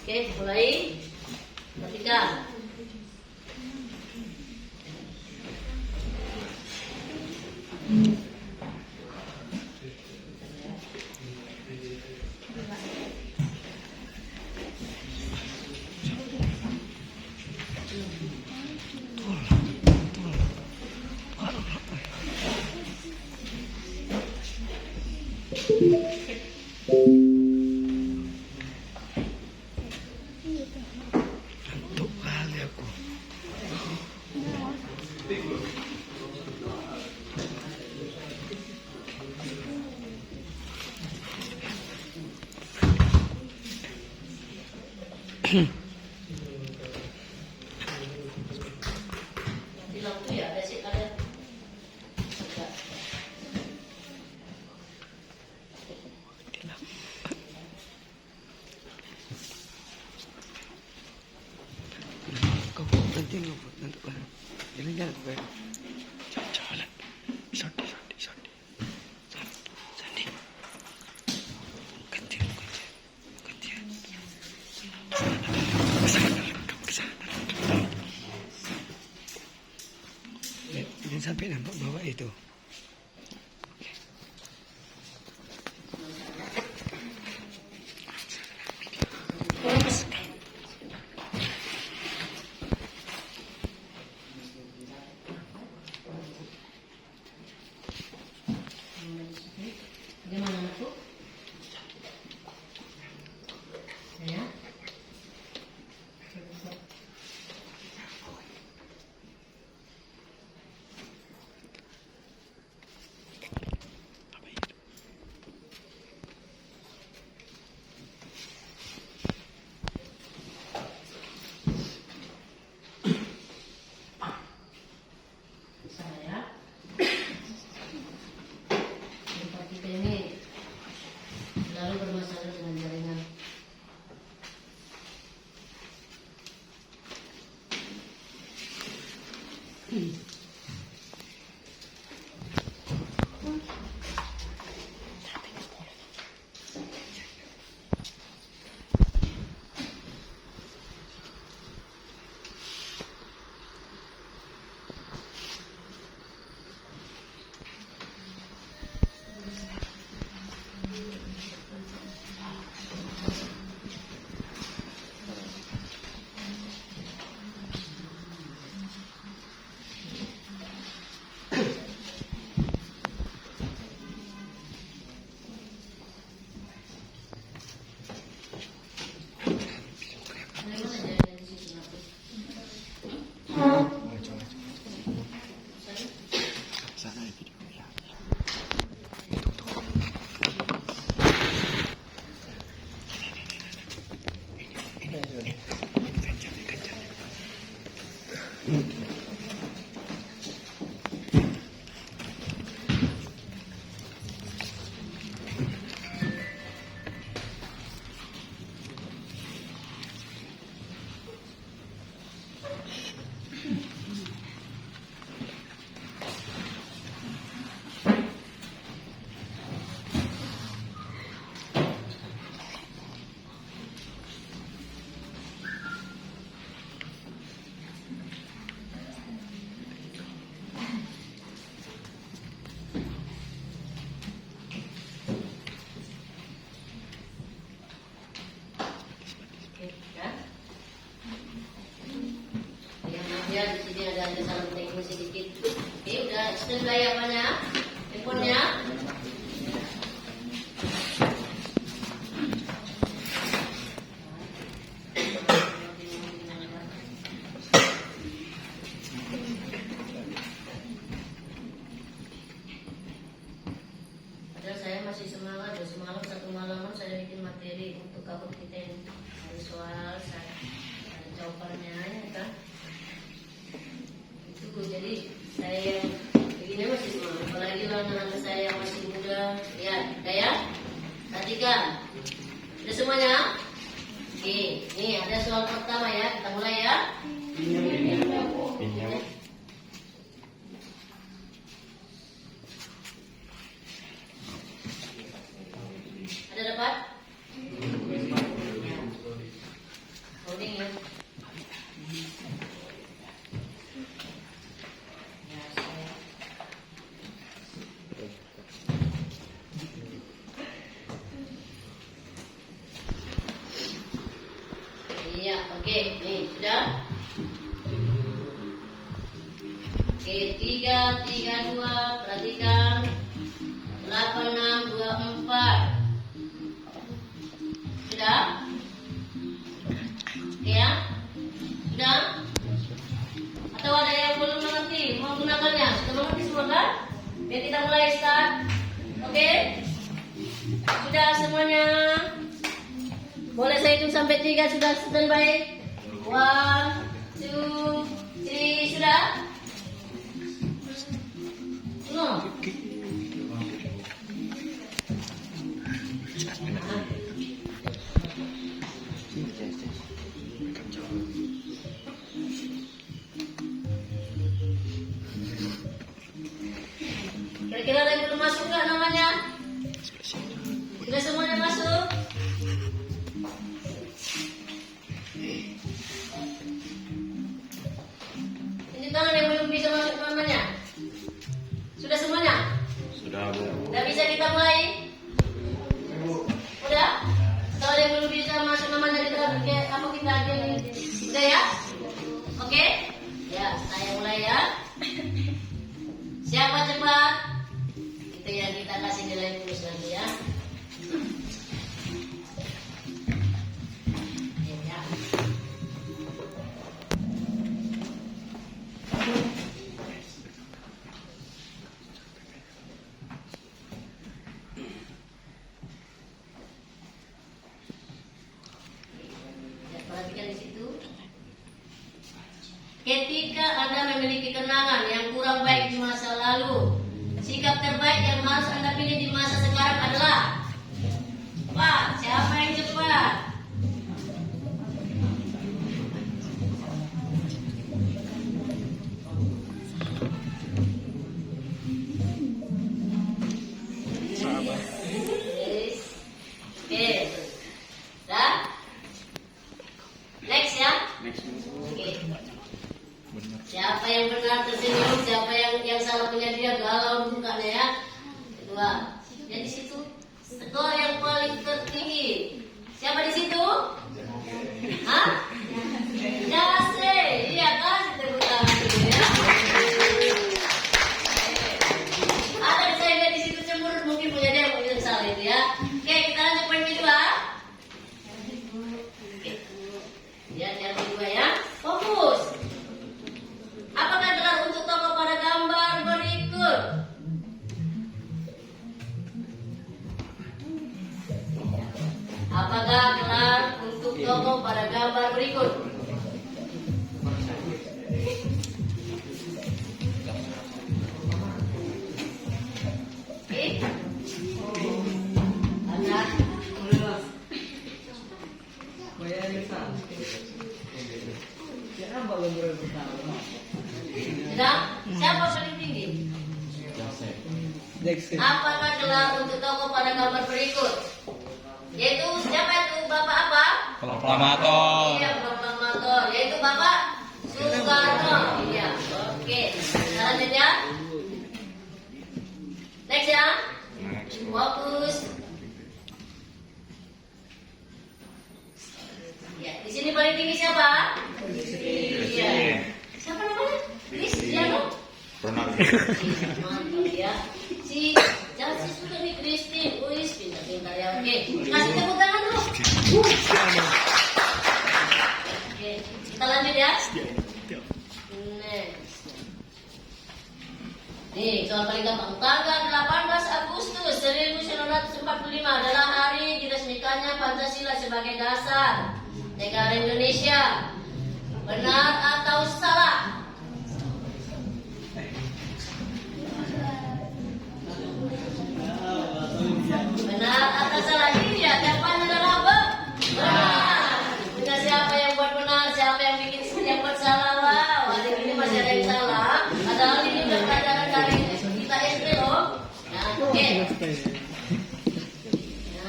Oke, mulai. Perhatikan. Ngantuk kali aku. Bilang tuh ya basic ada. Kau nanti ngebut nanti kan. Jalan-jalan kan. Jalan. Sandi. Kecil. Kesana. Jangan sampai nampak bawah itu. Bagaimana anakku? Ya. Saya. Tempat kita ini selalu bermasalah dengan jaringan. Bagaimana jaringan di situ anakku? Sana video ya. Ya. Ya, di sini ada salam teknis sedikit. Oke, udah extend layarnya, handphonenya. Padahal saya masih semangat, semalam satu malaman saya bikin materi untuk kabut kita ini. Ada soal, ada jawabannya, ya kan? Itu jadi saya begini masih semangat. Apalagi anak-anak saya yang masih muda. Lihat, ya? Perhatikan. Sudah semuanya? Oke, nih ada soal pertama ya. Kita mulai ya. Ada dapat? Coding ya. Ya, saya. Iya, oke, nih sudah. Oke, 3, 3, 2, perhatikan. 8, 6, 2, 4. sudah? Oke ya? Sudah? Atau ada yang belum mengerti menggunakannya? Sudah mengerti semua kan? Biar kita mulai start. Oke? Sudah semuanya? Boleh saya hitung sampai 3 sudah standby? 1, 2, 3 sudah? No. Kira-kira ada yang belum masuk nggak namanya? Sudah semuanya masuk? Tunjuk tangan yang belum bisa masuk namanya. Sudah semuanya? Sudah, Bu. Udah bisa kita mulai? Udah? Atau ada yang belum bisa masuk namanya kita apa kita akhirnya? Udah ya? Oke? Ya, saya mulai ya. Siapa cepat? Itu yang kita kasih nilai plus nanti ya. Ya. Ya, perhatikan di situ. Ketika Anda memiliki kenangan yang kurang baik di masa lalu, sikap terbaik yang harus Anda pilih di masa sekarang adalah apa? Siapa yang cepat? Oke, dah. Next ya. Oke. Siapa yang benar tersenyum, siapa yang salah punya dia galau mukanya ya. Kedua, ya di situ skor yang paling tertinggi. Siapa di situ? Hah? Jase, iya kan? Tepuk tangan dulu ya. Ada yang saya lihat di situ cemurut mungkin punya dia mungkin salah itu ya. Oke, kita lanjut poin kedua. Oke. Lihat yang kedua ya. Fokus. Apakah gelar untuk tokoh pada gambar berikut? Apakah gelar untuk tokoh pada gambar berikut? Oke. Ada. Sudah? Siapa paling tinggi? Apakah gelar untuk tokoh pada gambar berikut? Yaitu siapa itu? Bapak apa? Proklamator. Iya, proklamator. Yaitu Bapak Soekarno. Iya. Oke. Selanjutnya. Next ya. Fokus. Ya, di sini paling tinggi siapa? Iya. Siapa namanya? Cristiano. Ronaldo. Mantap ya. Si Chelsea suka nih Christine. Wih, pintar-pintar ya. Oke, kasih tepuk tangan dulu. Oke, kita lanjut ya. Next. Nih, soal paling gampang. Tanggal 18 Agustus 1945 adalah hari diresmikannya Pancasila sebagai dasar negara Indonesia. Benar atau salah? Benar atau salah? Iya, jawabannya adalah benar. Punya siapa yang buat benar, siapa yang bikin yang buat salah? Wow, hari ini masih ada yang salah. Padahal ini udah pelajaran dari kita SD loh. Nah, oke.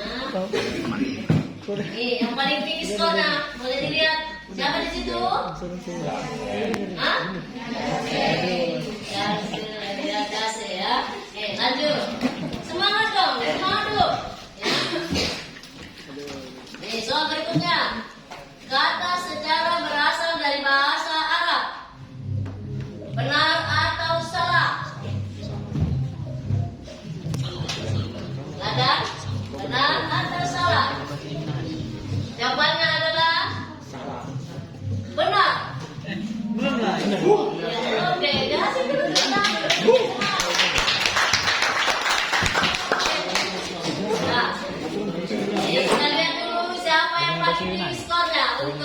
Nah, nih yang paling tinggi skornya, boleh dilihat. Siapa di situ? Hah? Jase ya. Oke, lanjut. Semangat dong, semangat dulu. Ya. Nih, soal berikutnya. Kata sejarah berasal dari bahasa Arab. Benar atau salah? Ada? Benar atau salah?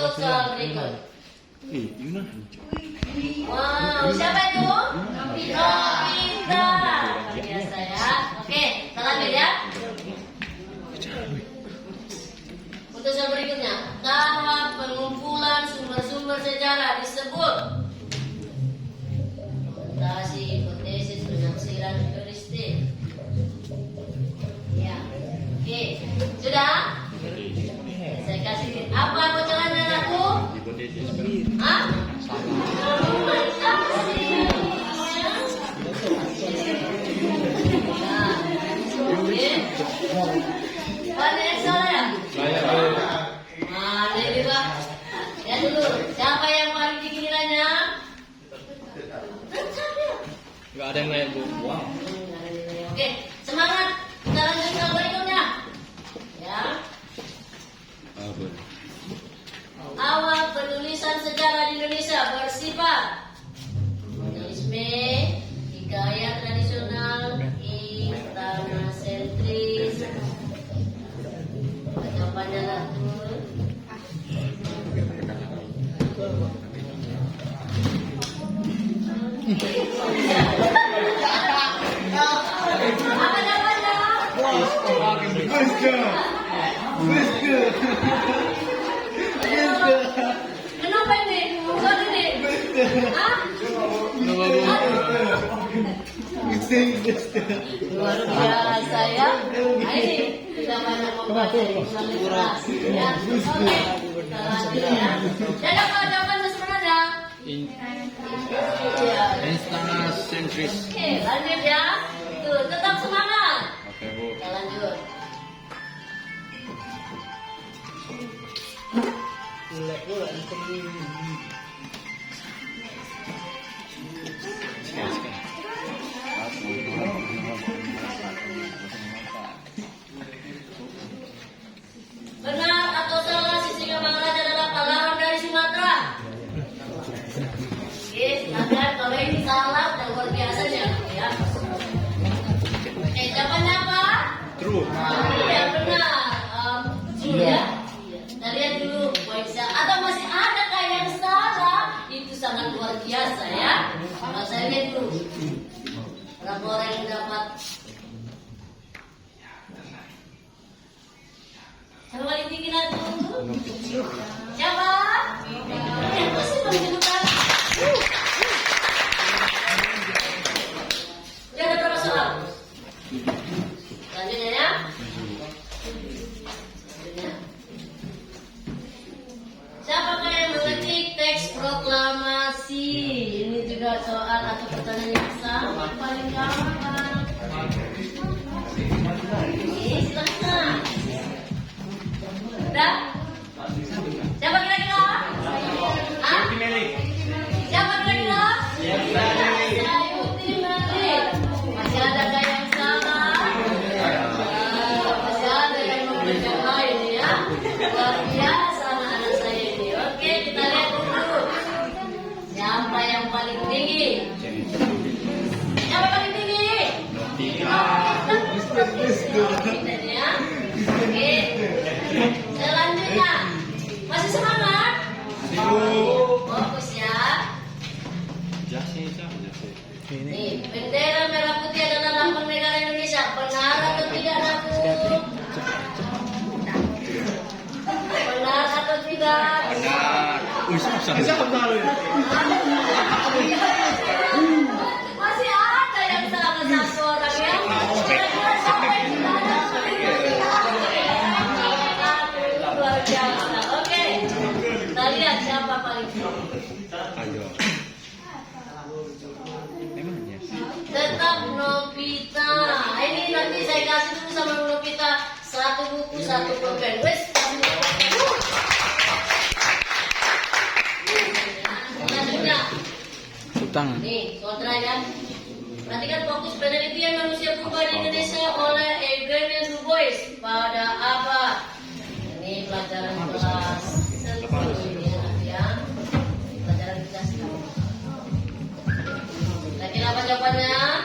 untuk soal berikut. Wow, siapa itu? Novita. Biasa ya. Oke, kita lanjut ya. Untuk soal berikutnya, tahap pengumpulan sumber-sumber sejarah disebut dokumentasi, hipotesis, penafsiran, heuristik. Ya, oke, sudah? Saya kasih apa bocorannya aku? Hah? Mana yang salah ya? Mana ini Pak? Ya dulu, siapa yang paling tinggi nilainya? Nggak ada yang lain, Bu. Wow. Oke, semangat. Kita lanjut ke berikutnya. Ya. Awal penulisan sejarah di Indonesia bersifat kolonialisme, gaya tradisional, tanah sentris. Jawabannya Latul. Apa jawabannya? Kenapa ini? Bukan ini? Hah? Luar biasa ya. Nah, ini kita banyak membaca tulisan literasi ya. Oke, kita lanjut ya. Jadi apa jawabannya sebenarnya? Istana sentris. Oke, lanjut ya. Tuh, tetap semangat. Oke, Bu. Kita lanjut. Benar atau salah Sisingamangaraja adalah pahlawan dari Sumatera? Oke, silakan. Kalau ini salah, udah luar biasa ya. Oke, jawabannya apa? True. Iya benar. True ya. Kita lihat dulu poinnya. Atau masih ada kayak yang salah? Itu sangat luar biasa ya. Kalau saya lihat dulu. Berapa orang yang dapat? Siapa paling tinggi nanti? Siapa? Yang pasti menunjukkan. Udah ada berapa soal? Selanjutnya ya. Selanjutnya. Siapakah yang mengetik teks proklamasi? Ini juga soal atau pertanyaan yang sama paling gampang. Ini silakan. Udah? Siapa kira-kira? Hah? Siapa kira-kira? Sayuti Malik. Masih ada yang salah? Masih ada yang memberi yang lain ya? Luar biasa anak saya ini. Oke, kita lihat dulu. Siapa yang paling tinggi? Siapa paling tinggi? Ya. Oke. Selanjutnya, masih semangat? Fokus ya. Nih, bendera merah putih adalah lambang negara Indonesia. Benar atau tidak, Naku? Benar atau tidak? Masih ada yang salah satu orang ya. Kira-kira siapa yang salah? Luar biasa. Oke, kita lihat siapa paling tinggi. Tetap Novita. Ini nanti saya kasih dulu sama Novita satu buku, satu pulpen. Wes, selanjutnya. Nih, kontra ya. Perhatikan fokus penelitian manusia purba di Indonesia oleh Eugene Du Bois pada abad. Ini pelajaran kelas 10 ini ya. Pelajaran kelas 10. Kira-kira apa jawabannya?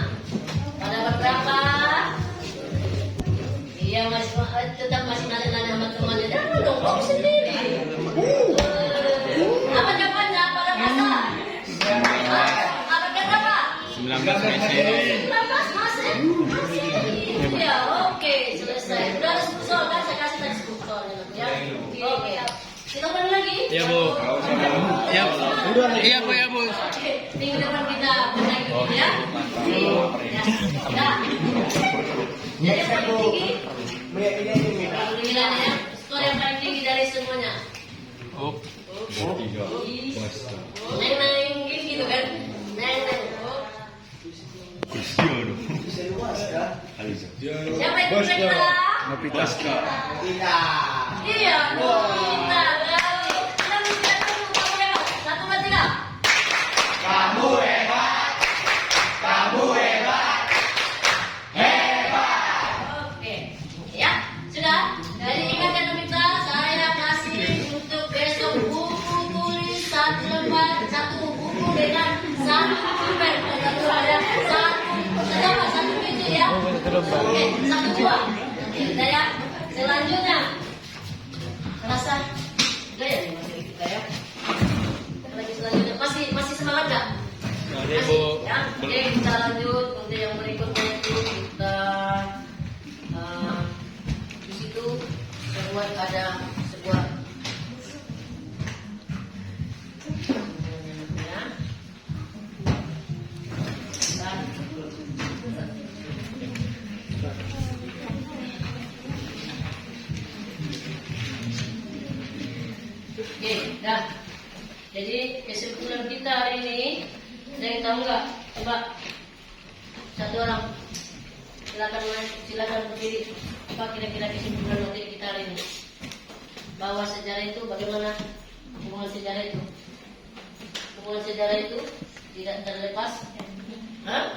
Pada berapa? Iya masih tetap masih nanya-nanya sama temannya. Jangan dong, fokus sendiri. Masih? Ya, oke, selesai. Udah ada 10 soal kan? Saya kasih tadi 10 soal ya. Oke. Kita ulang lagi? Iya, Bu. Iya, Bu. Iya, Bu, ya, Bu. Oke, minggu depan kita benahi dulu ya. Ya. Jadi yang paling tinggi, alhamdulillah ya. Skor yang paling tinggi dari semuanya. Neng gitu kan? Neng. Siapa itu kira-kira? Novita. Iya, Novita. Satu, dua, tiga. Oke, ya sudah. Jadi ingat ya Novita, saya kasih untuk besok buku tulis 1 lembar, 1 buku dengan 1 pulpen, satu ada 1 biji ya. Oke, 1 buah. Oke, ya. Selanjutnya, rasa gaya nih materi kita ya. Lagi selanjutnya masih semangat nggak? Masih, ya. Oke, kita lanjut untuk yang berikutnya itu kita di situ buat ada sebuah ya. Oke, dah. Jadi kesimpulan kita hari ini, ada yang tahu nggak? Coba satu orang, silakan berdiri. Apa kira-kira kesimpulan materi kita hari ini? Bahwa sejarah itu bagaimana? Hubungan sejarah itu, tidak terlepas. Hah?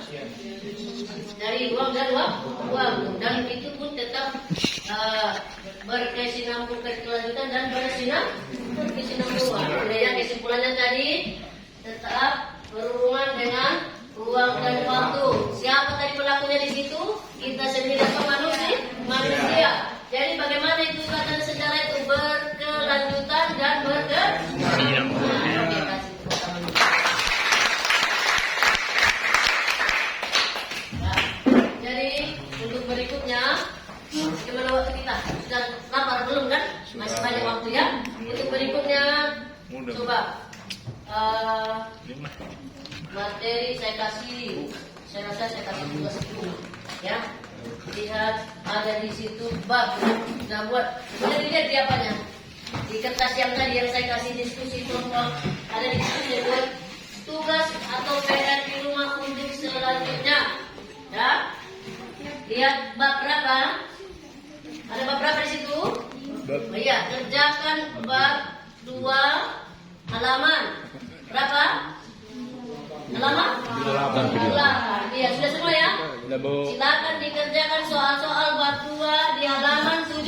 Dari uang dan uang, dan itu pun tetap berkesinambungan berkelanjutan dan berkesinambungan. Ya, kesimpulannya tadi tetap berhubungan dengan uang dan waktu. Siapa tadi pelakunya di situ? Kita sendiri atau manusia. Jadi bagaimana itu ikatan sejarah itu berkelanjutan dan berkesinambungan. Berikutnya, bagaimana waktu kita? Sudah lapar belum kan? Masih banyak waktu ya. Untuk berikutnya, coba materi saya kasih. Saya rasa saya kasih tugas dulu, ya. Lihat ada di situ bab. Nah buat, sudah dilihat di apanya? Di kertas yang tadi yang saya kasih diskusi tentang ada di situ buat tugas atau PR di rumah untuk selanjutnya, ya. Lihat bab berapa? Ada bab berapa di situ? Oh, iya, kerjakan bab 2 halaman. Berapa? Halaman? 8. Iya, sudah semua ya? Silakan dikerjakan soal-soal bab 2 di halaman 7.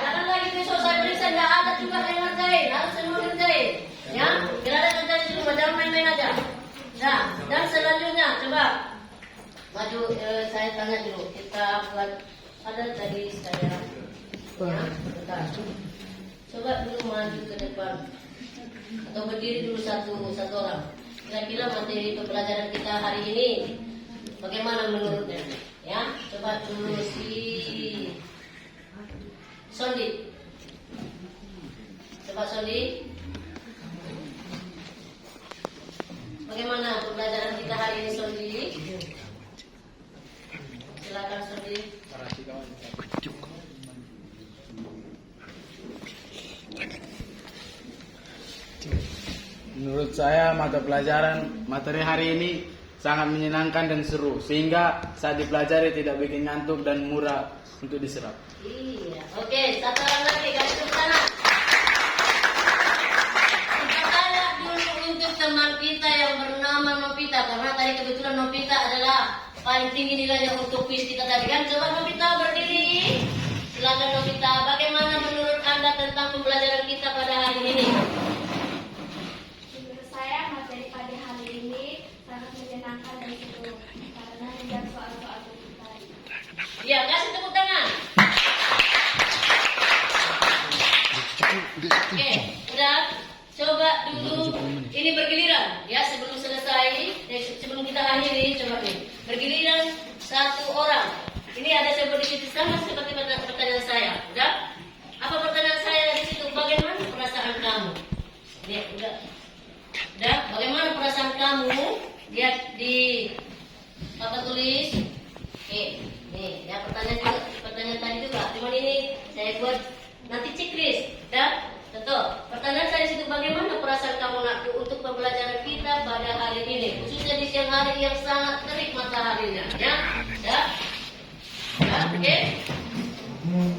Jangan lagi besok saya periksa nggak ada juga yang ngerjain, harus semua ngerjain. Ya, tidak ada ngerjain di rumah, jangan main-main aja. Nah, dan selanjutnya coba maju, saya tanya dulu. Kita buat ada tadi saya. Ya, bentar. Coba dulu maju ke depan atau berdiri dulu satu orang. Kira-kira materi pembelajaran kita hari ini bagaimana menurutnya? Ya, coba dulu si Sondi. Coba Sondi. Bagaimana pembelajaran kita hari ini Sondi? Silakan Sondi. Menurut saya mata pelajaran materi hari ini sangat menyenangkan dan seru, sehingga saat dipelajari tidak bikin ngantuk dan murah untuk diserap. Iya, oke, satu orang lagi kasih tepuk tangan. Kita tanya dulu untuk teman kita yang bernama Novita, karena tadi kebetulan Novita adalah paling tinggi nilainya untuk kuis kita tadi kan. Coba Novita berdiri. Silakan Novita, bagaimana menurut Anda tentang pembelajaran kita pada hari ini? Menurut saya materi pada hari ini sangat menyenangkan dan seru karena tidak soal-soal tadi. Ya, kasih tepuk tangan. Oke, udah. Coba dulu ini bergiliran ya sebelum selesai. selesai, sebelum kita akhiri, coba nih, bergiliran satu orang. Ini ada sebuah di situ sama seperti pertanyaan saya, udah? Apa pertanyaan saya di situ? Bagaimana perasaan kamu? Ya, udah. Bagaimana perasaan kamu? Lihat di apa tulis? Oke, nih, ya pertanyaan tadi juga. Cuman ini saya buat nanti checklist, udah? Tentu. Pertanyaan saya di situ, bagaimana perasaan kamu nak untuk pembelajaran kita pada hari ini, khususnya di siang hari yang sangat terik mataharinya, ya? Ya, oke.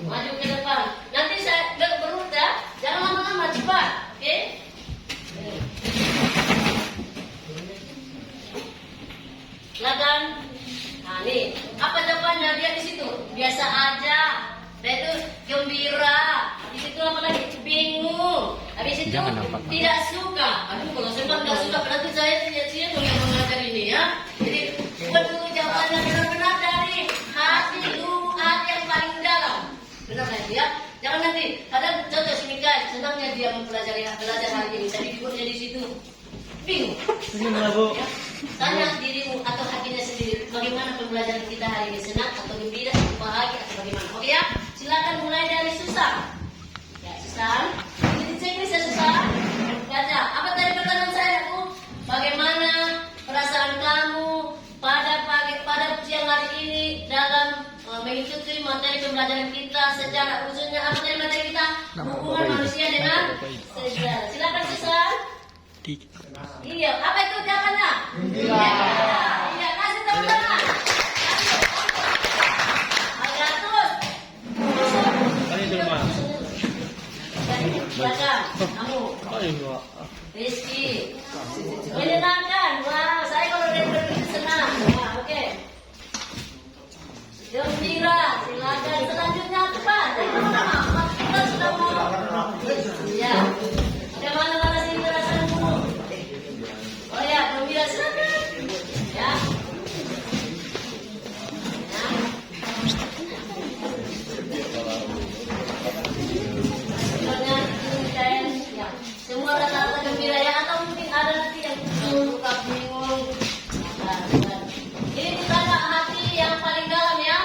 Maju ke depan. Nanti saya berurut ya, jangan lama-lama, cepat, oke? Silakan. Nah, nih, apa jawabannya? Dia di situ biasa aja. Dia itu gembira. Di situ apa lagi? Bingung. Habis itu tidak suka. Aduh, kalau saya nggak suka, berarti saya sia-sia dong yang mengajar ini ya. Jadi buat dulu jawabannya benar-benar dari hati lu, hati yang paling dalam. Benar nanti ya. Jangan nanti ada contoh sini guys, senangnya dia belajar hari ini. Tapi buatnya di situ bingung. Ya. Tanya dirimu atau hatinya sendiri, bagaimana pembelajaran kita hari ini, senang atau gembira, atau bahagia atau bagaimana? Oke ya, silakan mulai dari Susan. Ya, Susan, ini checklist ya Susan. Baca, apa tadi pertanyaan saya tuh? Bagaimana perasaan kamu pada siang hari ini dalam mengikuti materi pembelajaran kita sejarah, khususnya apa tadi materi kita? Hubungan manusia dengan sejarah. Silakan Susan. Iya, apa itu jawabannya? Iya, kasih tepuk tangan. Terus. Baca, kamu. Rizky. Menyenangkan. Wow, saya kalau udah berpikir senang. Wah, oke. Gembira, silakan. Selanjutnya cepat. Kita sudah mau. Iya. Bagaimana sih perasaanmu? Oh ya, gembira silakan. Ya. Ya. Semua rata-rata gembira ya, atau mungkin ada nanti yang suka bingung. Ini kita ada hati yang paling dalam ya.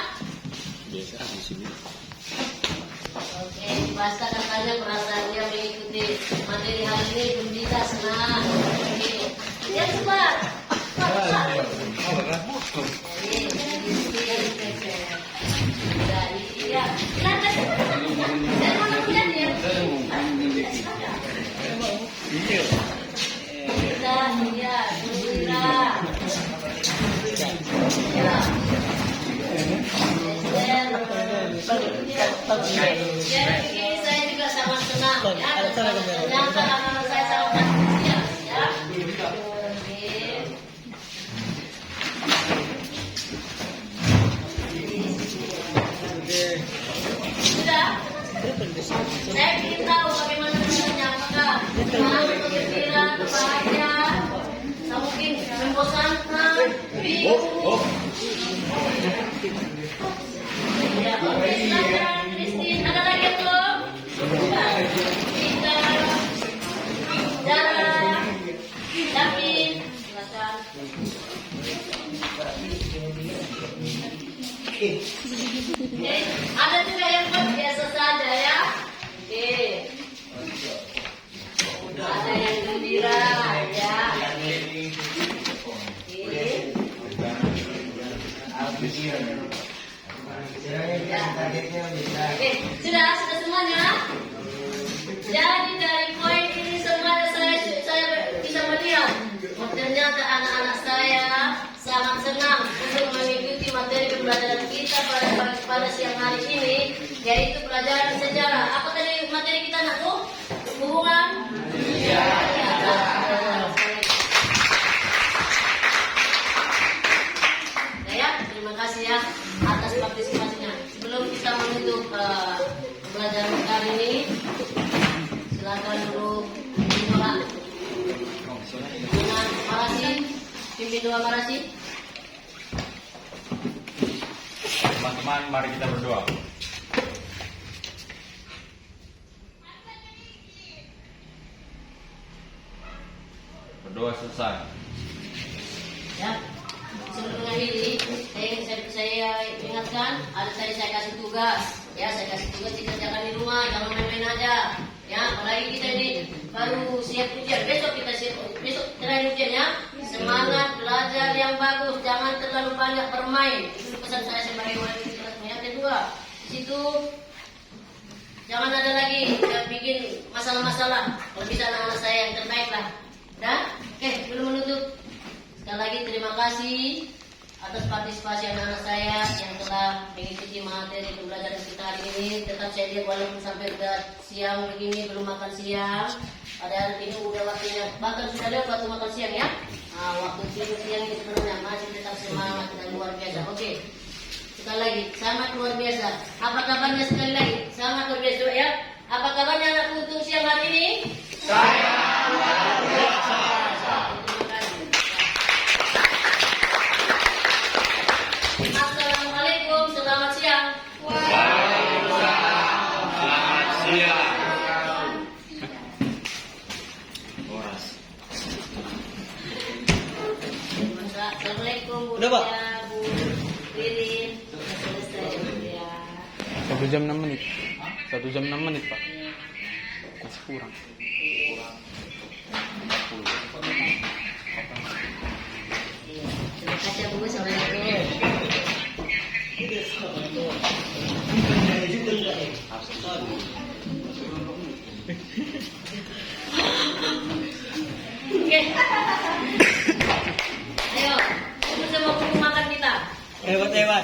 Oke, basta katanya perasaan dia mengikuti materi hari ini gembira, senang. Oke, ya cepat. Iya, silakan. Dari mana punya dia? Iya, gembira. Jadi saya juga sangat senang ya. Ternyata anak saya sangat antusias ya. Sudah. Saya ingin tahu bagaimana caranya, apakah senang atau gembira atau bahagia, atau mungkin membosankan, bingung. Ya, oke, silakan Christine. Ada lagi yang belum? Kita, Dara, David, silakan. Oke, ada juga yang biasa saja ya. Oke. Ada yang gembira ya. Oke, sudah semuanya. Jadi dari poin ini semuanya saya bisa melihat, ternyata anak-anak saya sangat senang untuk mengikuti materi pembelajaran kita pada siang hari ini, yaitu pelajaran sejarah. Apa tadi materi kita nak tuh? Hubungan. Ya, terima kasih ya atas partisipasinya. Sebelum kita menutup pembelajaran kali ini, silakan dulu doa. Dengan Marasi, pimpin doa Marasi. Teman-teman, mari kita berdoa. Berdoa selesai. Ya. Sebelum mengakhiri, saya ingatkan, ada saya kasih tugas. Ya, saya kasih tugas dikerjakan di rumah, jangan main-main aja. Ya, apalagi kita ini baru siap ujian. Besok kita siap, besok terakhir ujian ya. Semangat belajar yang bagus, jangan terlalu banyak bermain. Itu pesan saya sebagai wali kelas. Yang kedua, di situ jangan ada lagi yang bikin masalah-masalah. Kalau bisa anak-anak saya yang terbaik lah. Dah? Oke, belum menutup. Sekali lagi terima kasih atas partisipasi anak-anak saya yang telah mengikuti materi pembelajaran kita hari ini. Tetap saya lihat walaupun sampai udah siang begini belum makan siang. Padahal ini udah waktunya, bahkan sudah lewat waktu makan siang ya. Nah, waktu tidur siang ini sebenarnya masih tetap semangat dan luar biasa. Oke, sekali lagi sangat luar biasa. Apa kabarnya sekali lagi? Sangat luar biasa ya. Apa kabarnya anak untuk siang hari ini? Saya luar biasa. Assalamualaikum, selamat siang. Waalaikumsalam. Selamat siang. Assalamualaikum Bu Udah, Pak. Ria, Bu Ririn. Sudah selesai ya. 1 jam 6 menit. 1 jam 6 menit, Pak. Masih kurang. Terima kasih Bu. Assalamualaikum. Oke. Ayo, kita mau makan kita. Hebat.